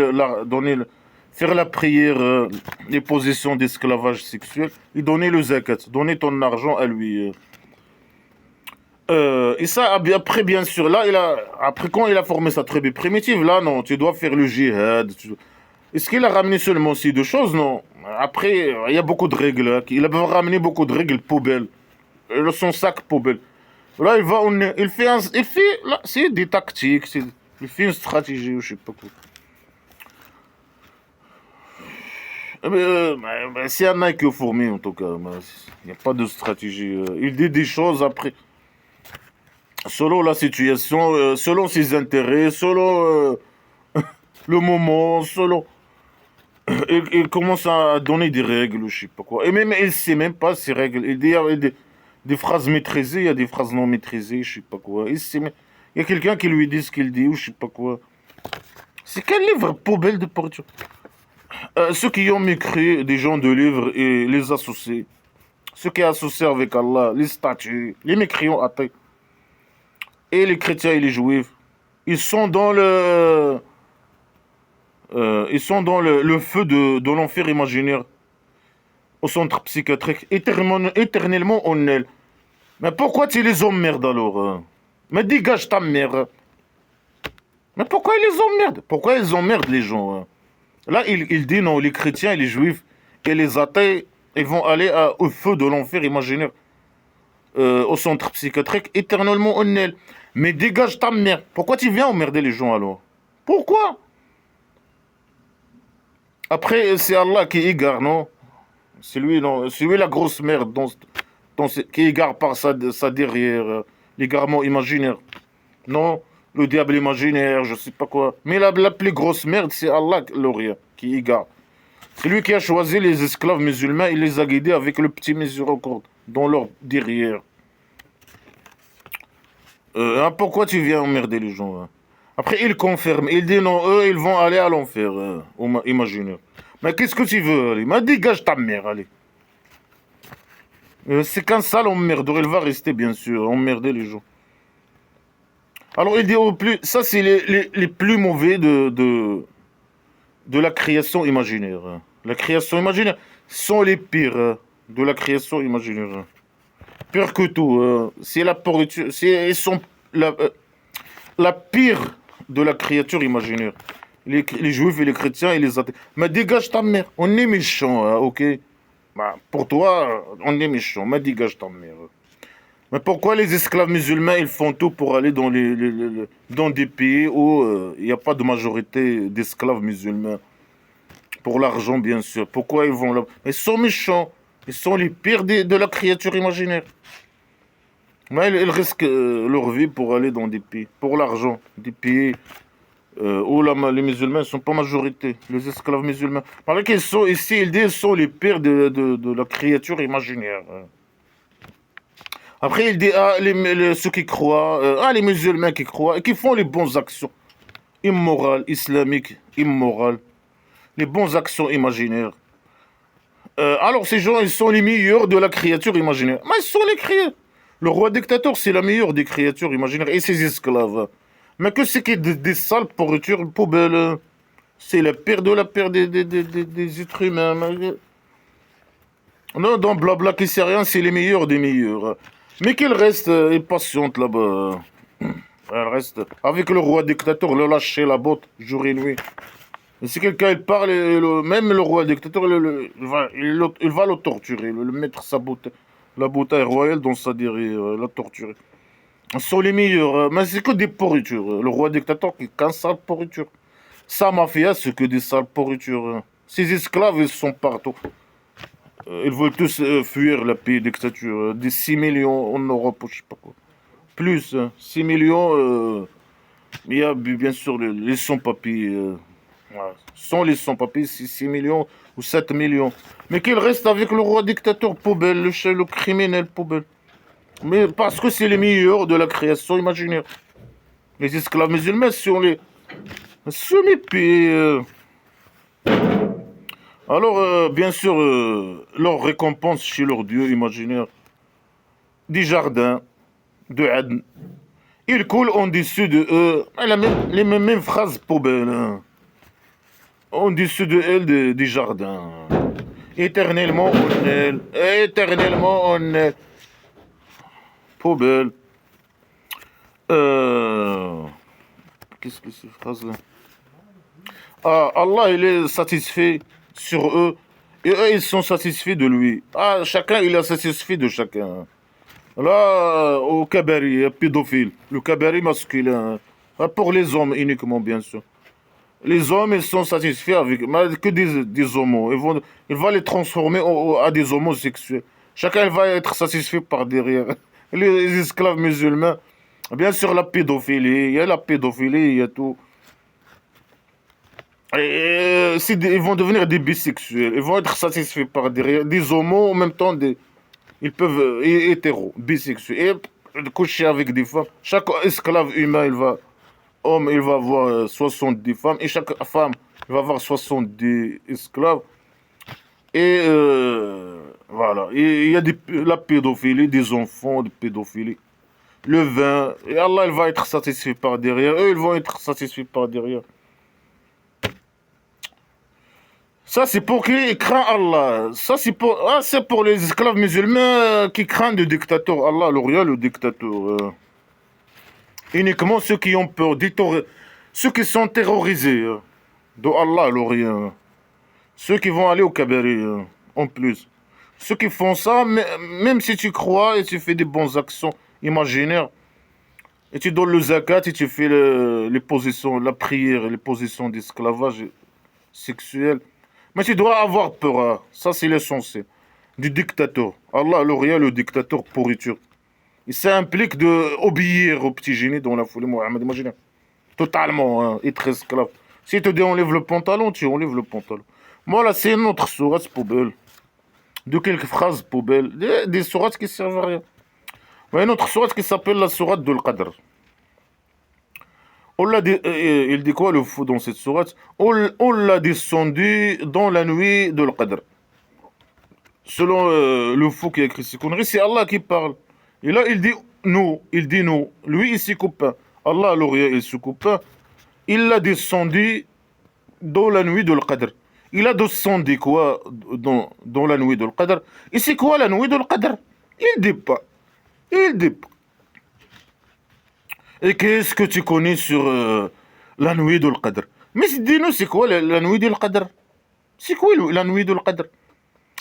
faire la prière, les positions d'esclavage sexuel, et donner le zakat, donner ton argent à lui. Et ça, après, bien sûr, là, après, quand il a formé sa tribu primitive, là, non, tu dois faire le jihad. Est-ce qu'il a ramené seulement ces deux choses? Non. Après, il y a beaucoup de règles. Hein. Il a ramené beaucoup de règles poubelles. Son sac poubelle. Là, il fait, là, c'est des tactiques, il fait une stratégie, je sais pas quoi. C'est un mec qui est formé, en tout cas. Il n'y a pas de stratégie. Il dit des choses après. Selon la situation, selon ses intérêts, selon le moment, selon... Il commence à donner des règles, je sais pas quoi. Et même, il ne sait même pas ces règles. Il dit, il y a des phrases maîtrisées, il y a des phrases non maîtrisées, je sais pas quoi. Il y a quelqu'un qui lui dit ce qu'il dit, ou je sais pas quoi. C'est quel livre poubelle de pourriture? Ceux qui ont écrit des gens de livres et les associés. Ceux qui associent avec Allah, les statues, les mécréants athées. Et les chrétiens et les juifs. Ils sont dans le feu de l'enfer imaginaire, au centre psychiatrique, éternellement en elle. Mais pourquoi tu les emmerdes alors? Mais dégage ta mère. Mais pourquoi ils les emmerdent? Pourquoi ils emmerdent les gens? Là, il dit non, les chrétiens et les juifs et les athées, ils vont aller au feu de l'enfer imaginaire, au centre psychiatrique, éternellement en elle. Mais dégage ta mère. Pourquoi tu viens emmerder les gens alors? Pourquoi? Après, c'est Allah qui égare, non? C'est lui, non? C'est lui la grosse merde qui égare par sa derrière, l'égarement imaginaire. Non? Le diable imaginaire, je sais pas quoi. Mais la plus grosse merde, c'est Allah, l'Orient, qui égare. C'est lui qui a choisi les esclaves musulmans et les a guidés avec le petit miséricorde dans leur derrière. Pourquoi tu viens emmerder les gens? Hein? Après, il confirme. Il dit non, eux, ils vont aller à l'enfer, imaginaire. Mais qu'est-ce que tu veux, allez? Mais dégage ta mère, allez. C'est qu'un sale emmerdeur. Il va rester, bien sûr, emmerder les gens. Alors, il dit au plus... Ça, c'est les plus mauvais de la création imaginaire. La création imaginaire sont les pires de la création imaginaire. Pire que tout. C'est la pourriture. Ils sont la pire de la créature imaginaire. Les juifs et les chrétiens et les athées. Mais dégage ta mère. On est méchant, hein, ok? Bah, pour toi, on est méchant. Mais dégage ta mère. Mais pourquoi les esclaves musulmans, ils font tout pour aller dans des pays où il n'y a pas de majorité d'esclaves musulmans? Pour l'argent, bien sûr. Pourquoi ils vont là? Ils sont méchants. Ils sont les pires de la créature imaginaire. Mais ils risquent leur vie pour aller dans des pays, pour l'argent, des pays où les musulmans ne sont pas majorité, les esclaves musulmans. Parce qu'ils sont ici, ils disent, sont les pires de la créature imaginaire. Après, il dit, ceux qui croient, les musulmans qui croient, et qui font les bonnes actions immorales, islamiques, immorales, les bonnes actions imaginaires. Alors, ces gens, ils sont les meilleurs de la créature imaginaire. Mais ils sont les créatures. Le roi dictateur, c'est la meilleure des créatures imaginaires et ses esclaves. Mais que c'est que des sales pourritures, poubelles. C'est la pire de la pire des êtres humains. Non, dans blabla qui sait rien, c'est les meilleurs des meilleurs. Mais qu'elle reste patiente là-bas. Elle reste avec le roi dictateur, le lâcher la botte jour et nuit. Et si quelqu'un il parle, même le roi dictateur, il va le torturer, le mettre la bouteille royale dans sa derrière, la torturer. Ce sont les meilleurs, mais c'est que des pourritures. Le roi dictateur qui est qu'un sale pourriture. Sa mafia, c'est que des sales pourritures. Ses esclaves, ils sont partout. Ils veulent tous fuir le pays dictature. Des 6 millions en Europe, je sais pas quoi. Plus, 6 millions, il y a bien sûr les sans-papiers. Voilà. Sans les sans-papiers, c'est 6 millions ou 7 millions. Mais qu'il reste avec le roi dictateur poubelle, le criminel poubelle. Mais parce que c'est les meilleurs de la création imaginaire. Les esclaves musulmans, si on les semi-payés. Alors, bien sûr, leur récompense chez leur dieu imaginaire, des jardins de Aden. Ils coulent en dessus de eux les mêmes phrases poubelles. Hein. En dessus de elles, des jardins. Éternellement on elle, éternellement on elle. Poubelle. Euh, Qu'est-ce que c'est cette phrase-là? Ah, Allah, il est satisfait sur eux. Et eux, ils sont satisfaits de lui. Ah, chacun, il est satisfait de chacun. Là, au cabaret, pédophile. Le cabaret masculin. Ah, pour les hommes uniquement, bien sûr. Les hommes, ils sont satisfaits avec mais que des homos. Ils vont les transformer à des homosexuels. Chacun il va être satisfait par derrière. Les esclaves musulmans, bien sûr, la pédophilie. Il y a la pédophilie, il y a tout. Et ils vont devenir des bisexuels. Ils vont être satisfaits par derrière. Des homos, en même temps, ils peuvent hétéros, bisexuels. Et coucher avec des femmes. Chaque esclave humain, homme, il va avoir 70 femmes. Et chaque femme, il va avoir 70 esclaves. Et voilà. Et il y a la pédophilie, des enfants, de pédophilie. Le vin. Et Allah, il va être satisfait par derrière. Eux, ils vont être satisfaits par derrière. Ça, c'est pour qui craint Allah. Ça, c'est pour les esclaves musulmans qui craignent le dictateur. Allah, le dictateur. Uniquement ceux qui ont peur, ceux qui sont terrorisés de Allah, l'Orient. Ceux qui vont aller au cabaret, en plus. Ceux qui font ça, même si tu crois et tu fais des bonnes actions imaginaires, et tu donnes le zakat et tu fais les positions, la prière, les positions d'esclavage sexuel, mais tu dois avoir peur. Hein. Ça, c'est l'essentiel. Du dictateur. Allah, le dictateur pourriture. Et ça implique d'obéir au petit génie dont la folie Mohammed. Imaginez. Totalement, hein, être esclave. Si tu dis enlève le pantalon, tu enlèves le pantalon. Moi, là, c'est une autre sourate poubelle. De quelques phrases poubelles. Des sourates qui servent à rien. Mais une autre sourate qui s'appelle la sourate de l'Qadr. Il dit quoi le fou dans cette sourate? On l'a descendu dans la nuit de l'Qadr. Selon le fou qui a écrit ces conneries, c'est Allah qui parle. Et là, il dit nous. Lui, il s'y coupe pas. Allah, l'Orient, il se coupe pas. Il l'a descendu dans la nuit de l'Qadr. Il a descendu quoi dans la nuit de l'Qadr? Et c'est quoi la nuit de l'Qadr? Il dit pas. Il dit pas. Et qu'est-ce que tu connais sur la nuit de l'Qadr? Mais dis-nous, c'est quoi la nuit de l'Qadr? C'est quoi la nuit de l'Qadr?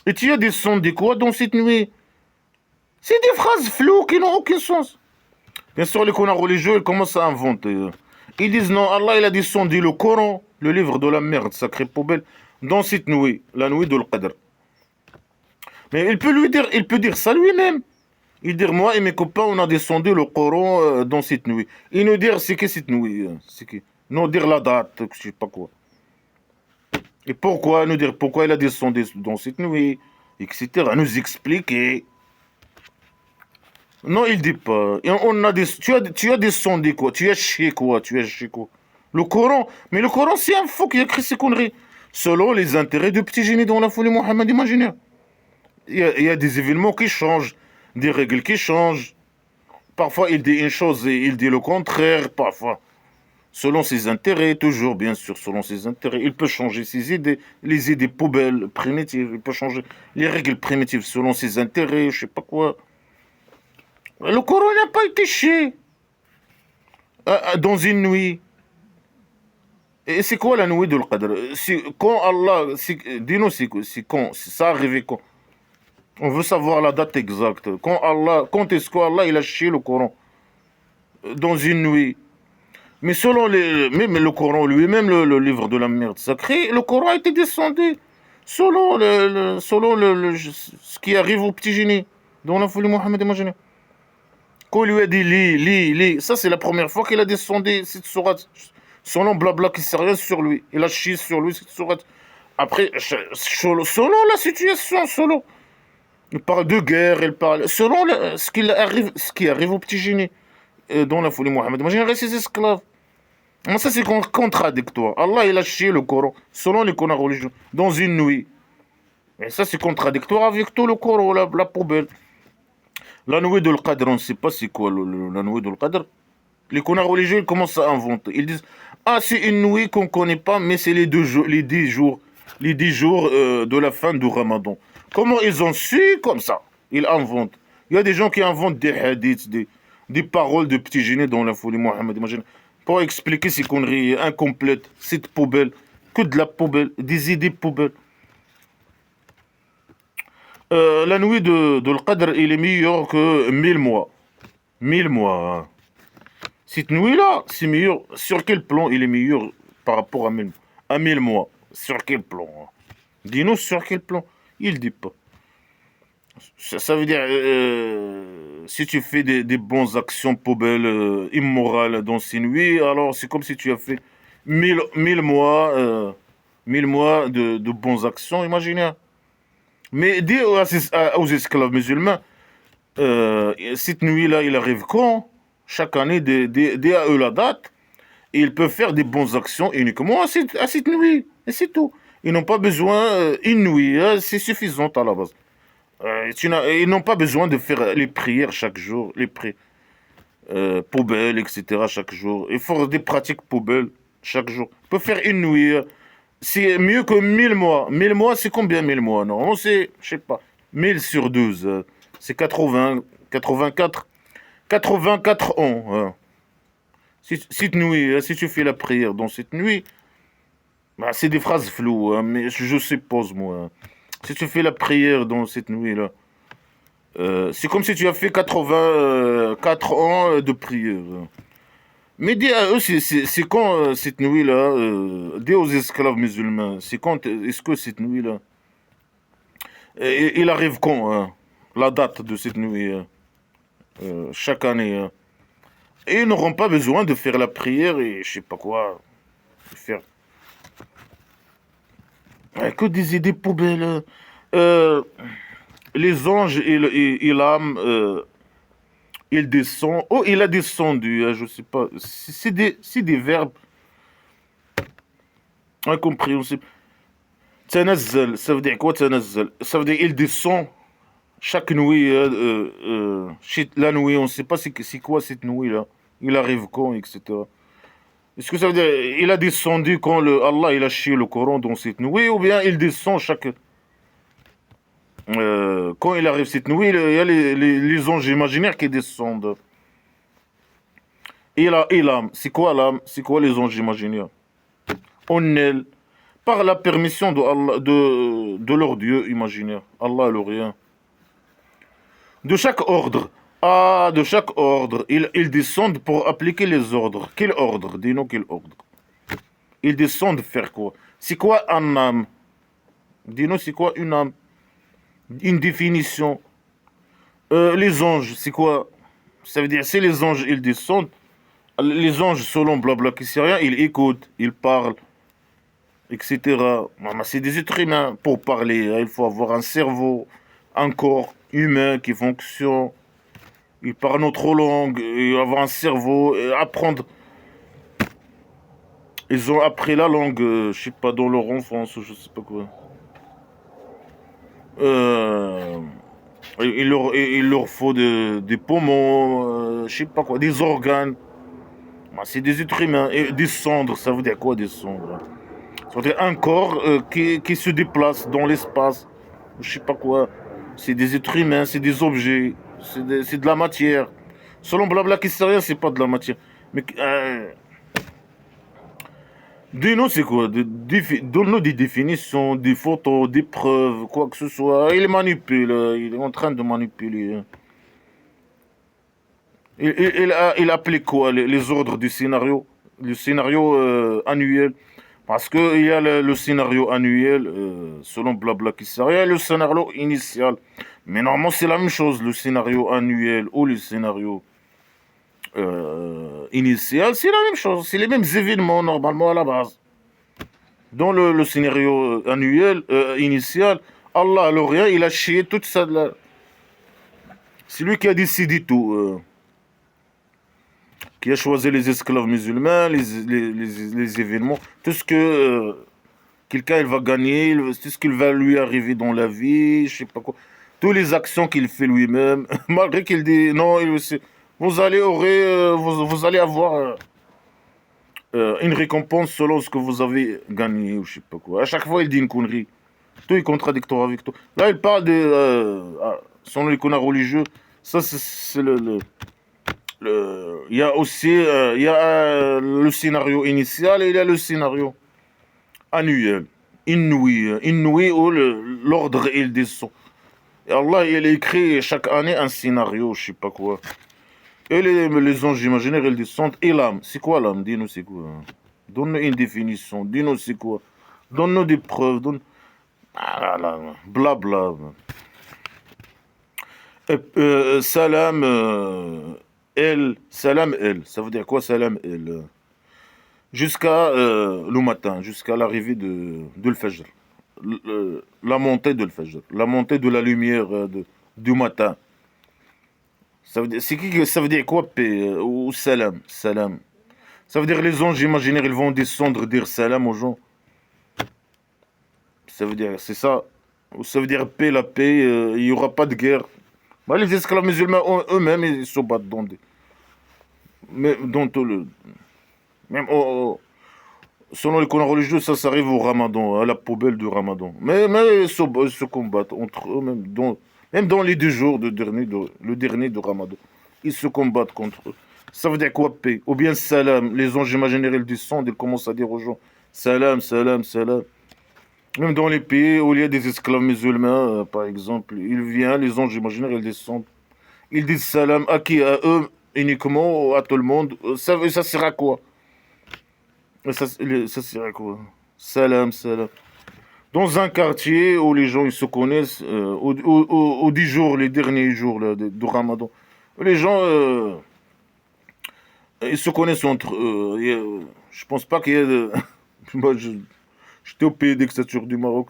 Et tu as descendu quoi dans cette nuit? C'est des phrases floues qui n'ont aucun sens. Bien sûr, les connards religieux, ils commencent à inventer. Ils disent non, Allah, il a descendu le Coran, le livre de la merde, sacré poubelle, dans cette nuit, la nuit de l'Qadr. Mais il peut dire ça lui-même. Il dit, moi et mes copains, on a descendu le Coran dans cette nuit. Il nous dire, c'est que cette nuit c'est que... Nous dire la date, je sais pas quoi. Et pourquoi, nous dire pourquoi il a descendu dans cette nuit, etc. Nous expliquer. Non, il dit pas. Et tu as descendu quoi? Tu as chié quoi? Tu as chié quoi? Le Coran. Mais le Coran, c'est un fou qui a écrit ces conneries. Selon les intérêts du petit génie dans la folie Mohammed imaginaire. Il y a des événements qui changent, des règles qui changent. Parfois, il dit une chose et il dit le contraire. Parfois, selon ses intérêts, toujours bien sûr, selon ses intérêts. Il peut changer ses idées, les idées poubelles, primitives. Il peut changer les règles primitives selon ses intérêts, je sais pas quoi. Le Coran n'a pas été chié dans une nuit. Et c'est quoi la nuit de l'Qadr? C'est quand Allah, dis-nous, c'est quand? Ça arrivé quand? On veut savoir la date exacte. Quand est-ce qu'Allah il a chié le Coran? Dans une nuit. Mais selon même le Coran lui-même, le livre de la merde sacrée, le Coran a été descendu selon ce qui arrive au petit génie, dans la folie Mohammed, imaginez. Quand il lui a dit lis, ça c'est la première fois qu'il a descendu cette sourate. Selon blabla qui sait rien sur lui. Il a chié sur lui cette sourate. Après, selon la situation, selon. Il parle de guerre, il parle. Selon ce qui arrive au petit génie, dans la folie Mohammed. Imaginez ses esclaves. Ça c'est contradictoire. Allah il a chié le Coran, selon les Corans religieux, dans une nuit. Et ça c'est contradictoire avec tout le Coran, la poubelle. La nuit de l'Qadr, on ne sait pas c'est quoi la nuit de l'Qadr. Les Corans religieux ils commencent à inventer. Ils disent ah c'est une nuit qu'on ne connaît pas, mais c'est les 10 jours de la fin du Ramadan. Comment ils ont su comme ça? Ils inventent. Il y a des gens qui inventent des hadiths, des paroles de petits génies dans la folie Mohammed. Imagine. Pour expliquer ces conneries incomplètes, cette poubelle, que de la poubelle, des idées poubelles. La nuit de l'Qadr, il est meilleur que 1000 mois. 1000 mois. Hein. Cette nuit-là, c'est meilleur. Sur quel plan il est meilleur par rapport à 1000 mois? Sur quel plan? Hein? Dis-nous sur quel plan? Il ne dit pas. Ça veut dire, si tu fais des bonnes actions poubelles, immorales dans ces nuits, alors c'est comme si tu as fait 1000 mois, 1000 mois de bonnes actions, imaginez. Mais dis aux esclaves musulmans, cette nuit-là, il arrive quand? Chaque année, dis à eux la date, et ils peuvent faire des bonnes actions uniquement à cette nuit, et c'est tout. Ils n'ont pas besoin, une nuit, hein, c'est suffisant à la base. Ils n'ont pas besoin de faire les prières chaque jour, les prières poubelles, etc. chaque jour. Il faut des pratiques poubelles chaque jour. On peut faire une nuit. C'est mieux que 1000 mois. 1000 mois, c'est combien 1000 mois? Non, c'est, je sais pas, 1000 sur 12. C'est 80, 84, 84 ans. Hein. Cette nuit, si tu fais la prière dans cette nuit, bah, c'est des phrases floues, hein, mais je suppose, moi. Hein. Si tu fais la prière dans cette nuit-là, c'est comme si tu as fait 84 ans de prière. Mais dis à eux, c'est quand cette nuit-là, dis aux esclaves musulmans, c'est quand est-ce que cette nuit-là, il arrive quand, hein, la date de cette nuit, chaque année. Hein. Et ils n'auront pas besoin de faire la prière et je sais pas quoi, faire. Que des idées poubelles. Euh, les anges et l'âme, il descend. Oh, il a descendu, hein, je sais pas. C'est des verbes incompréhensibles. Tanazzal, ça veut dire quoi tanazzal? Ça veut dire il descend chaque nuit. La nuit, on ne sait pas c'est quoi cette nuit-là. Il arrive quand, etc. Est-ce que ça veut dire il a descendu quand Allah il a chié le Coran dans cette nuit ou bien il descend chaque. Quand il arrive cette nuit, il y a les anges imaginaires qui descendent. Et l'âme, c'est quoi l'âme? C'est quoi les anges imaginaires? On est par la permission de leur Dieu imaginaire. Allah le rien. De chaque ordre. Ah, de chaque ordre. Ils descendent pour appliquer les ordres. Quel ordre? Dis-nous quel ordre. Ils descendent faire quoi? C'est quoi un âme? Dis-nous c'est quoi une âme? Une définition. Les anges, c'est quoi? Ça veut dire, si les anges, ils descendent, les anges, selon blabla qui sait rien, ils écoutent, ils parlent, etc. C'est des êtres humains pour parler. Hein. Il faut avoir un cerveau, un corps humain qui fonctionne. Ils parlent notre langue, et avoir un cerveau, et apprendre. Ils ont appris la langue, je sais pas, dans leur enfance, ou je sais pas quoi. Euh, il leur faut des poumons, je sais pas quoi, des organes. C'est des êtres humains. Et des cendres, ça veut dire quoi des cendres? Ça veut dire un corps qui se déplace dans l'espace. Je sais pas quoi. C'est des êtres humains, c'est des objets, c'est de la matière. Selon blabla qui sait rien, c'est pas de la matière. Mais Dis-nous, c'est quoi? Donne-nous des définitions, des photos, des preuves, quoi que ce soit. Il manipule, il est en train de manipuler, hein. Il applique quoi? Les ordres du scénario? Le scénario annuel. Parce qu'il y a le scénario annuel, selon Blabla qui sert, il y a le scénario initial. Mais normalement, c'est la même chose, le scénario annuel ou le scénario initial, c'est la même chose. C'est les mêmes événements, normalement, à la base. Dans le scénario annuel, initial, Allah, alors rien, il a chié toute ça. C'est lui qui a décidé tout. Qui a choisi les esclaves musulmans, les événements, tout ce que quelqu'un il va gagner, tout ce qu'il va lui arriver dans la vie, je sais pas quoi, toutes les actions qu'il fait lui-même, malgré qu'il dit non, vous allez vous allez avoir une récompense selon ce que vous avez gagné ou je sais pas quoi. À chaque fois il dit une connerie, tout est contradictoire avec tout. Là il parle de selon les connards religieux, ça c'est il y a aussi il y a, le scénario initial et il y a le scénario annuel, inouï où l'ordre il descend. Et Allah il écrit chaque année un scénario, je sais pas quoi. Et les anges imaginaires ils descendent. Et l'âme, c'est quoi l'âme? Dis-nous c'est quoi, hein. Donne-nous une définition, dis-nous c'est quoi. Donne-nous des preuves, Ah là là, blabla. Salam, salam el. Ça veut dire quoi salam el? Jusqu'à le matin, jusqu'à l'arrivée de l'Fajr. La montée de l'Fajr, la montée de la lumière du matin. Ça veut dire quoi paix ou salam? Salam. Ça veut dire les anges imaginaires, ils vont descendre dire salam aux gens. Ça veut dire, c'est ça. Ou ça veut dire paix, la paix, il n'y aura pas de guerre. Bah, les esclaves musulmans eux-mêmes, ils se battent mais dans tout le. Même selon les courants religieux, ça s'arrive au ramadan, à la poubelle du ramadan. Mais ils se combattent entre eux-mêmes, même dans les 2 jours le dernier de ramadan. Ils se combattent contre eux. Ça veut dire quoi, paix? Ou bien salam. Les anges imaginaires, ils descendent, ils commencent à dire aux gens salam, salam, salam. Même dans les pays où il y a des esclaves musulmans, par exemple, ils viennent, les anges imaginaires, ils descendent. Ils disent salam à qui? À eux uniquement, à tout le monde. Ça sert à quoi? Ça sert à quoi? Salam, salam. Dans un quartier où les gens ils se connaissent, aux 10 jours, les derniers jours là, de Ramadan, les gens ils se connaissent entre eux. Je pense pas qu'il y ait de. Moi, j'étais au pays d'Extature du Maroc.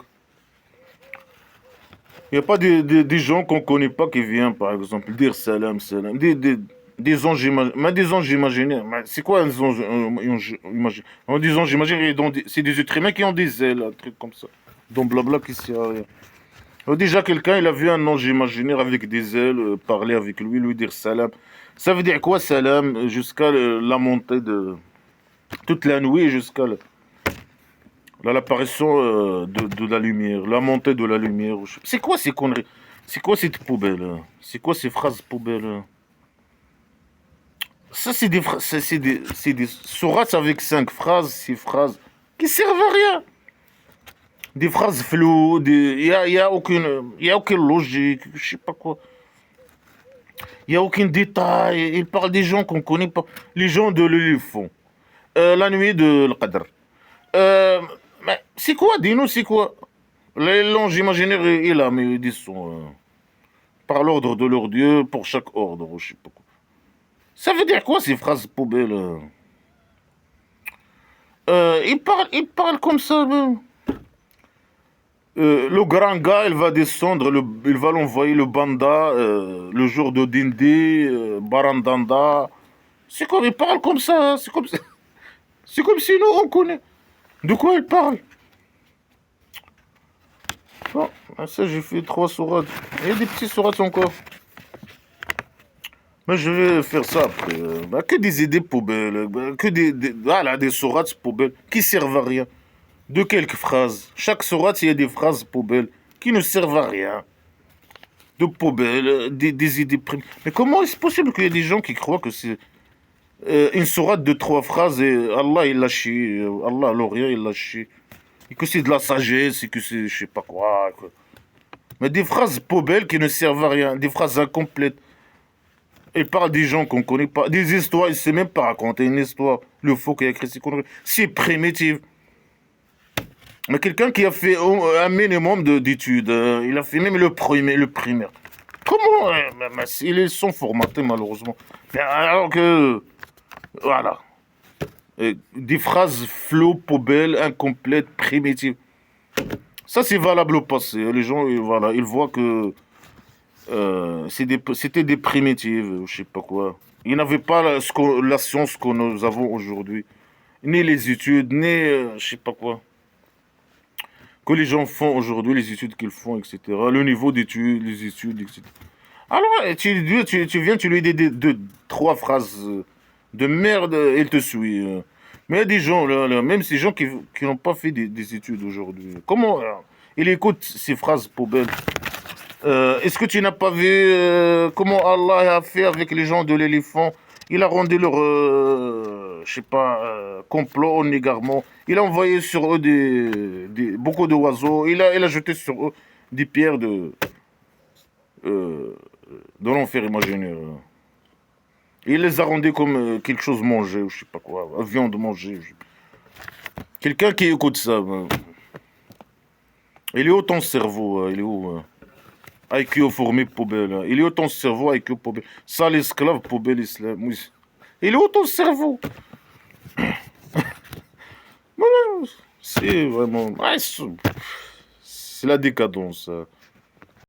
Il n'y a pas des gens qu'on connaît pas qui viennent, par exemple, dire salam, salam. Des anges imaginaires. Mais des anges imaginaires. Mais c'est quoi un ange imaginaire? Des anges imaginaires, c'est des êtres humains qui ont des ailes, un truc comme ça. Dans blabla qui sert à rien. Déjà, quelqu'un, il a vu un ange imaginaire avec des ailes, parler avec lui, lui dire salam. Ça veut dire quoi, salam, jusqu'à la montée de. Toute la nuit, jusqu'à l'apparition de la lumière, la montée de la lumière. C'est quoi ces conneries? C'est quoi cette poubelle, hein? C'est quoi ces phrases poubelles, hein? Ça, c'est des sourates avec 5 phrases, 6 phrases, qui servent à rien. Des phrases floues, y a aucune logique, je sais pas quoi. Il n'y a aucun détail. Il parle des gens qu'on connaît pas. Les gens de l'éléphant. La nuit de l'Qadr. Euh, mais c'est quoi, dis-nous, c'est quoi? Les langues imaginaires, il a, mais ils sont par l'ordre de leur Dieu, pour chaque ordre, je sais pas quoi. Ça veut dire quoi ces phrases poubelles? Il parle comme ça. Le grand gars, il va descendre, il va l'envoyer le banda le jour de Dindi, Barandanda. C'est comme, il parle comme ça, hein, c'est comme si nous on connaît. De quoi il parle? Bon, ça j'ai fait 3 sourates. Il y a des petits sourates encore. Mais je vais faire ça après. Bah, que des idées poubelles. Que voilà, des sourates poubelles qui servent à rien. De quelques phrases. Chaque sourate, il y a des phrases poubelles qui ne servent à rien. De poubelles, des idées primes. Mais comment est-ce possible qu'il y ait des gens qui croient que c'est. une sourate de 3 phrases et Allah il l'a chié. Allah, l'Orient, il l'a chié. Et que c'est de la sagesse, et que c'est je sais pas quoi, quoi. Mais des phrases poubelles qui ne servent à rien, des phrases incomplètes. Il parle des gens qu'on connaît pas, des histoires, il sait même pas raconter une histoire. Le faux qui a écrit ses conneries. C'est primitif. Mais quelqu'un qui a fait un minimum d'études, il a fait même le primaire. Comment ils sont formatés malheureusement. Mais alors que, voilà. Des phrases flots, poubelles, incomplètes, primitives. Ça, c'est valable au passé. Les gens, voilà, ils voient que c'était des primitives, je sais pas quoi. Ils n'avaient pas la science que nous avons aujourd'hui. Ni les études, ni je sais pas quoi. Que les gens font aujourd'hui, les études qu'ils font, etc. Le niveau d'études, les études, etc. Alors, tu viens, tu lui dis 3 phrases de merde, il te suit. Mais il y a des gens, là, même ces gens qui n'ont pas fait des études aujourd'hui. Comment il écoute ces phrases poubelles? Est-ce que tu n'as pas vu comment Allah a fait avec les gens de l'éléphant? Il a rendu leur, je sais pas, complot en égarement. Il a envoyé sur eux beaucoup d'oiseaux. Il a jeté sur eux des pierres euh, de l'enfer imaginaire. Il les a rendus comme quelque chose mangé, ou je sais pas quoi, viande mangée. Quelqu'un qui écoute ça, il est où ton cerveau? Il est où? IQ formé poubelle. Il est où ton cerveau, IQ poubelle? Ça, l'esclave poubelle islam. Oui. Il est où ton cerveau? Voilà. C'est vraiment. Ouais, c'est la décadence.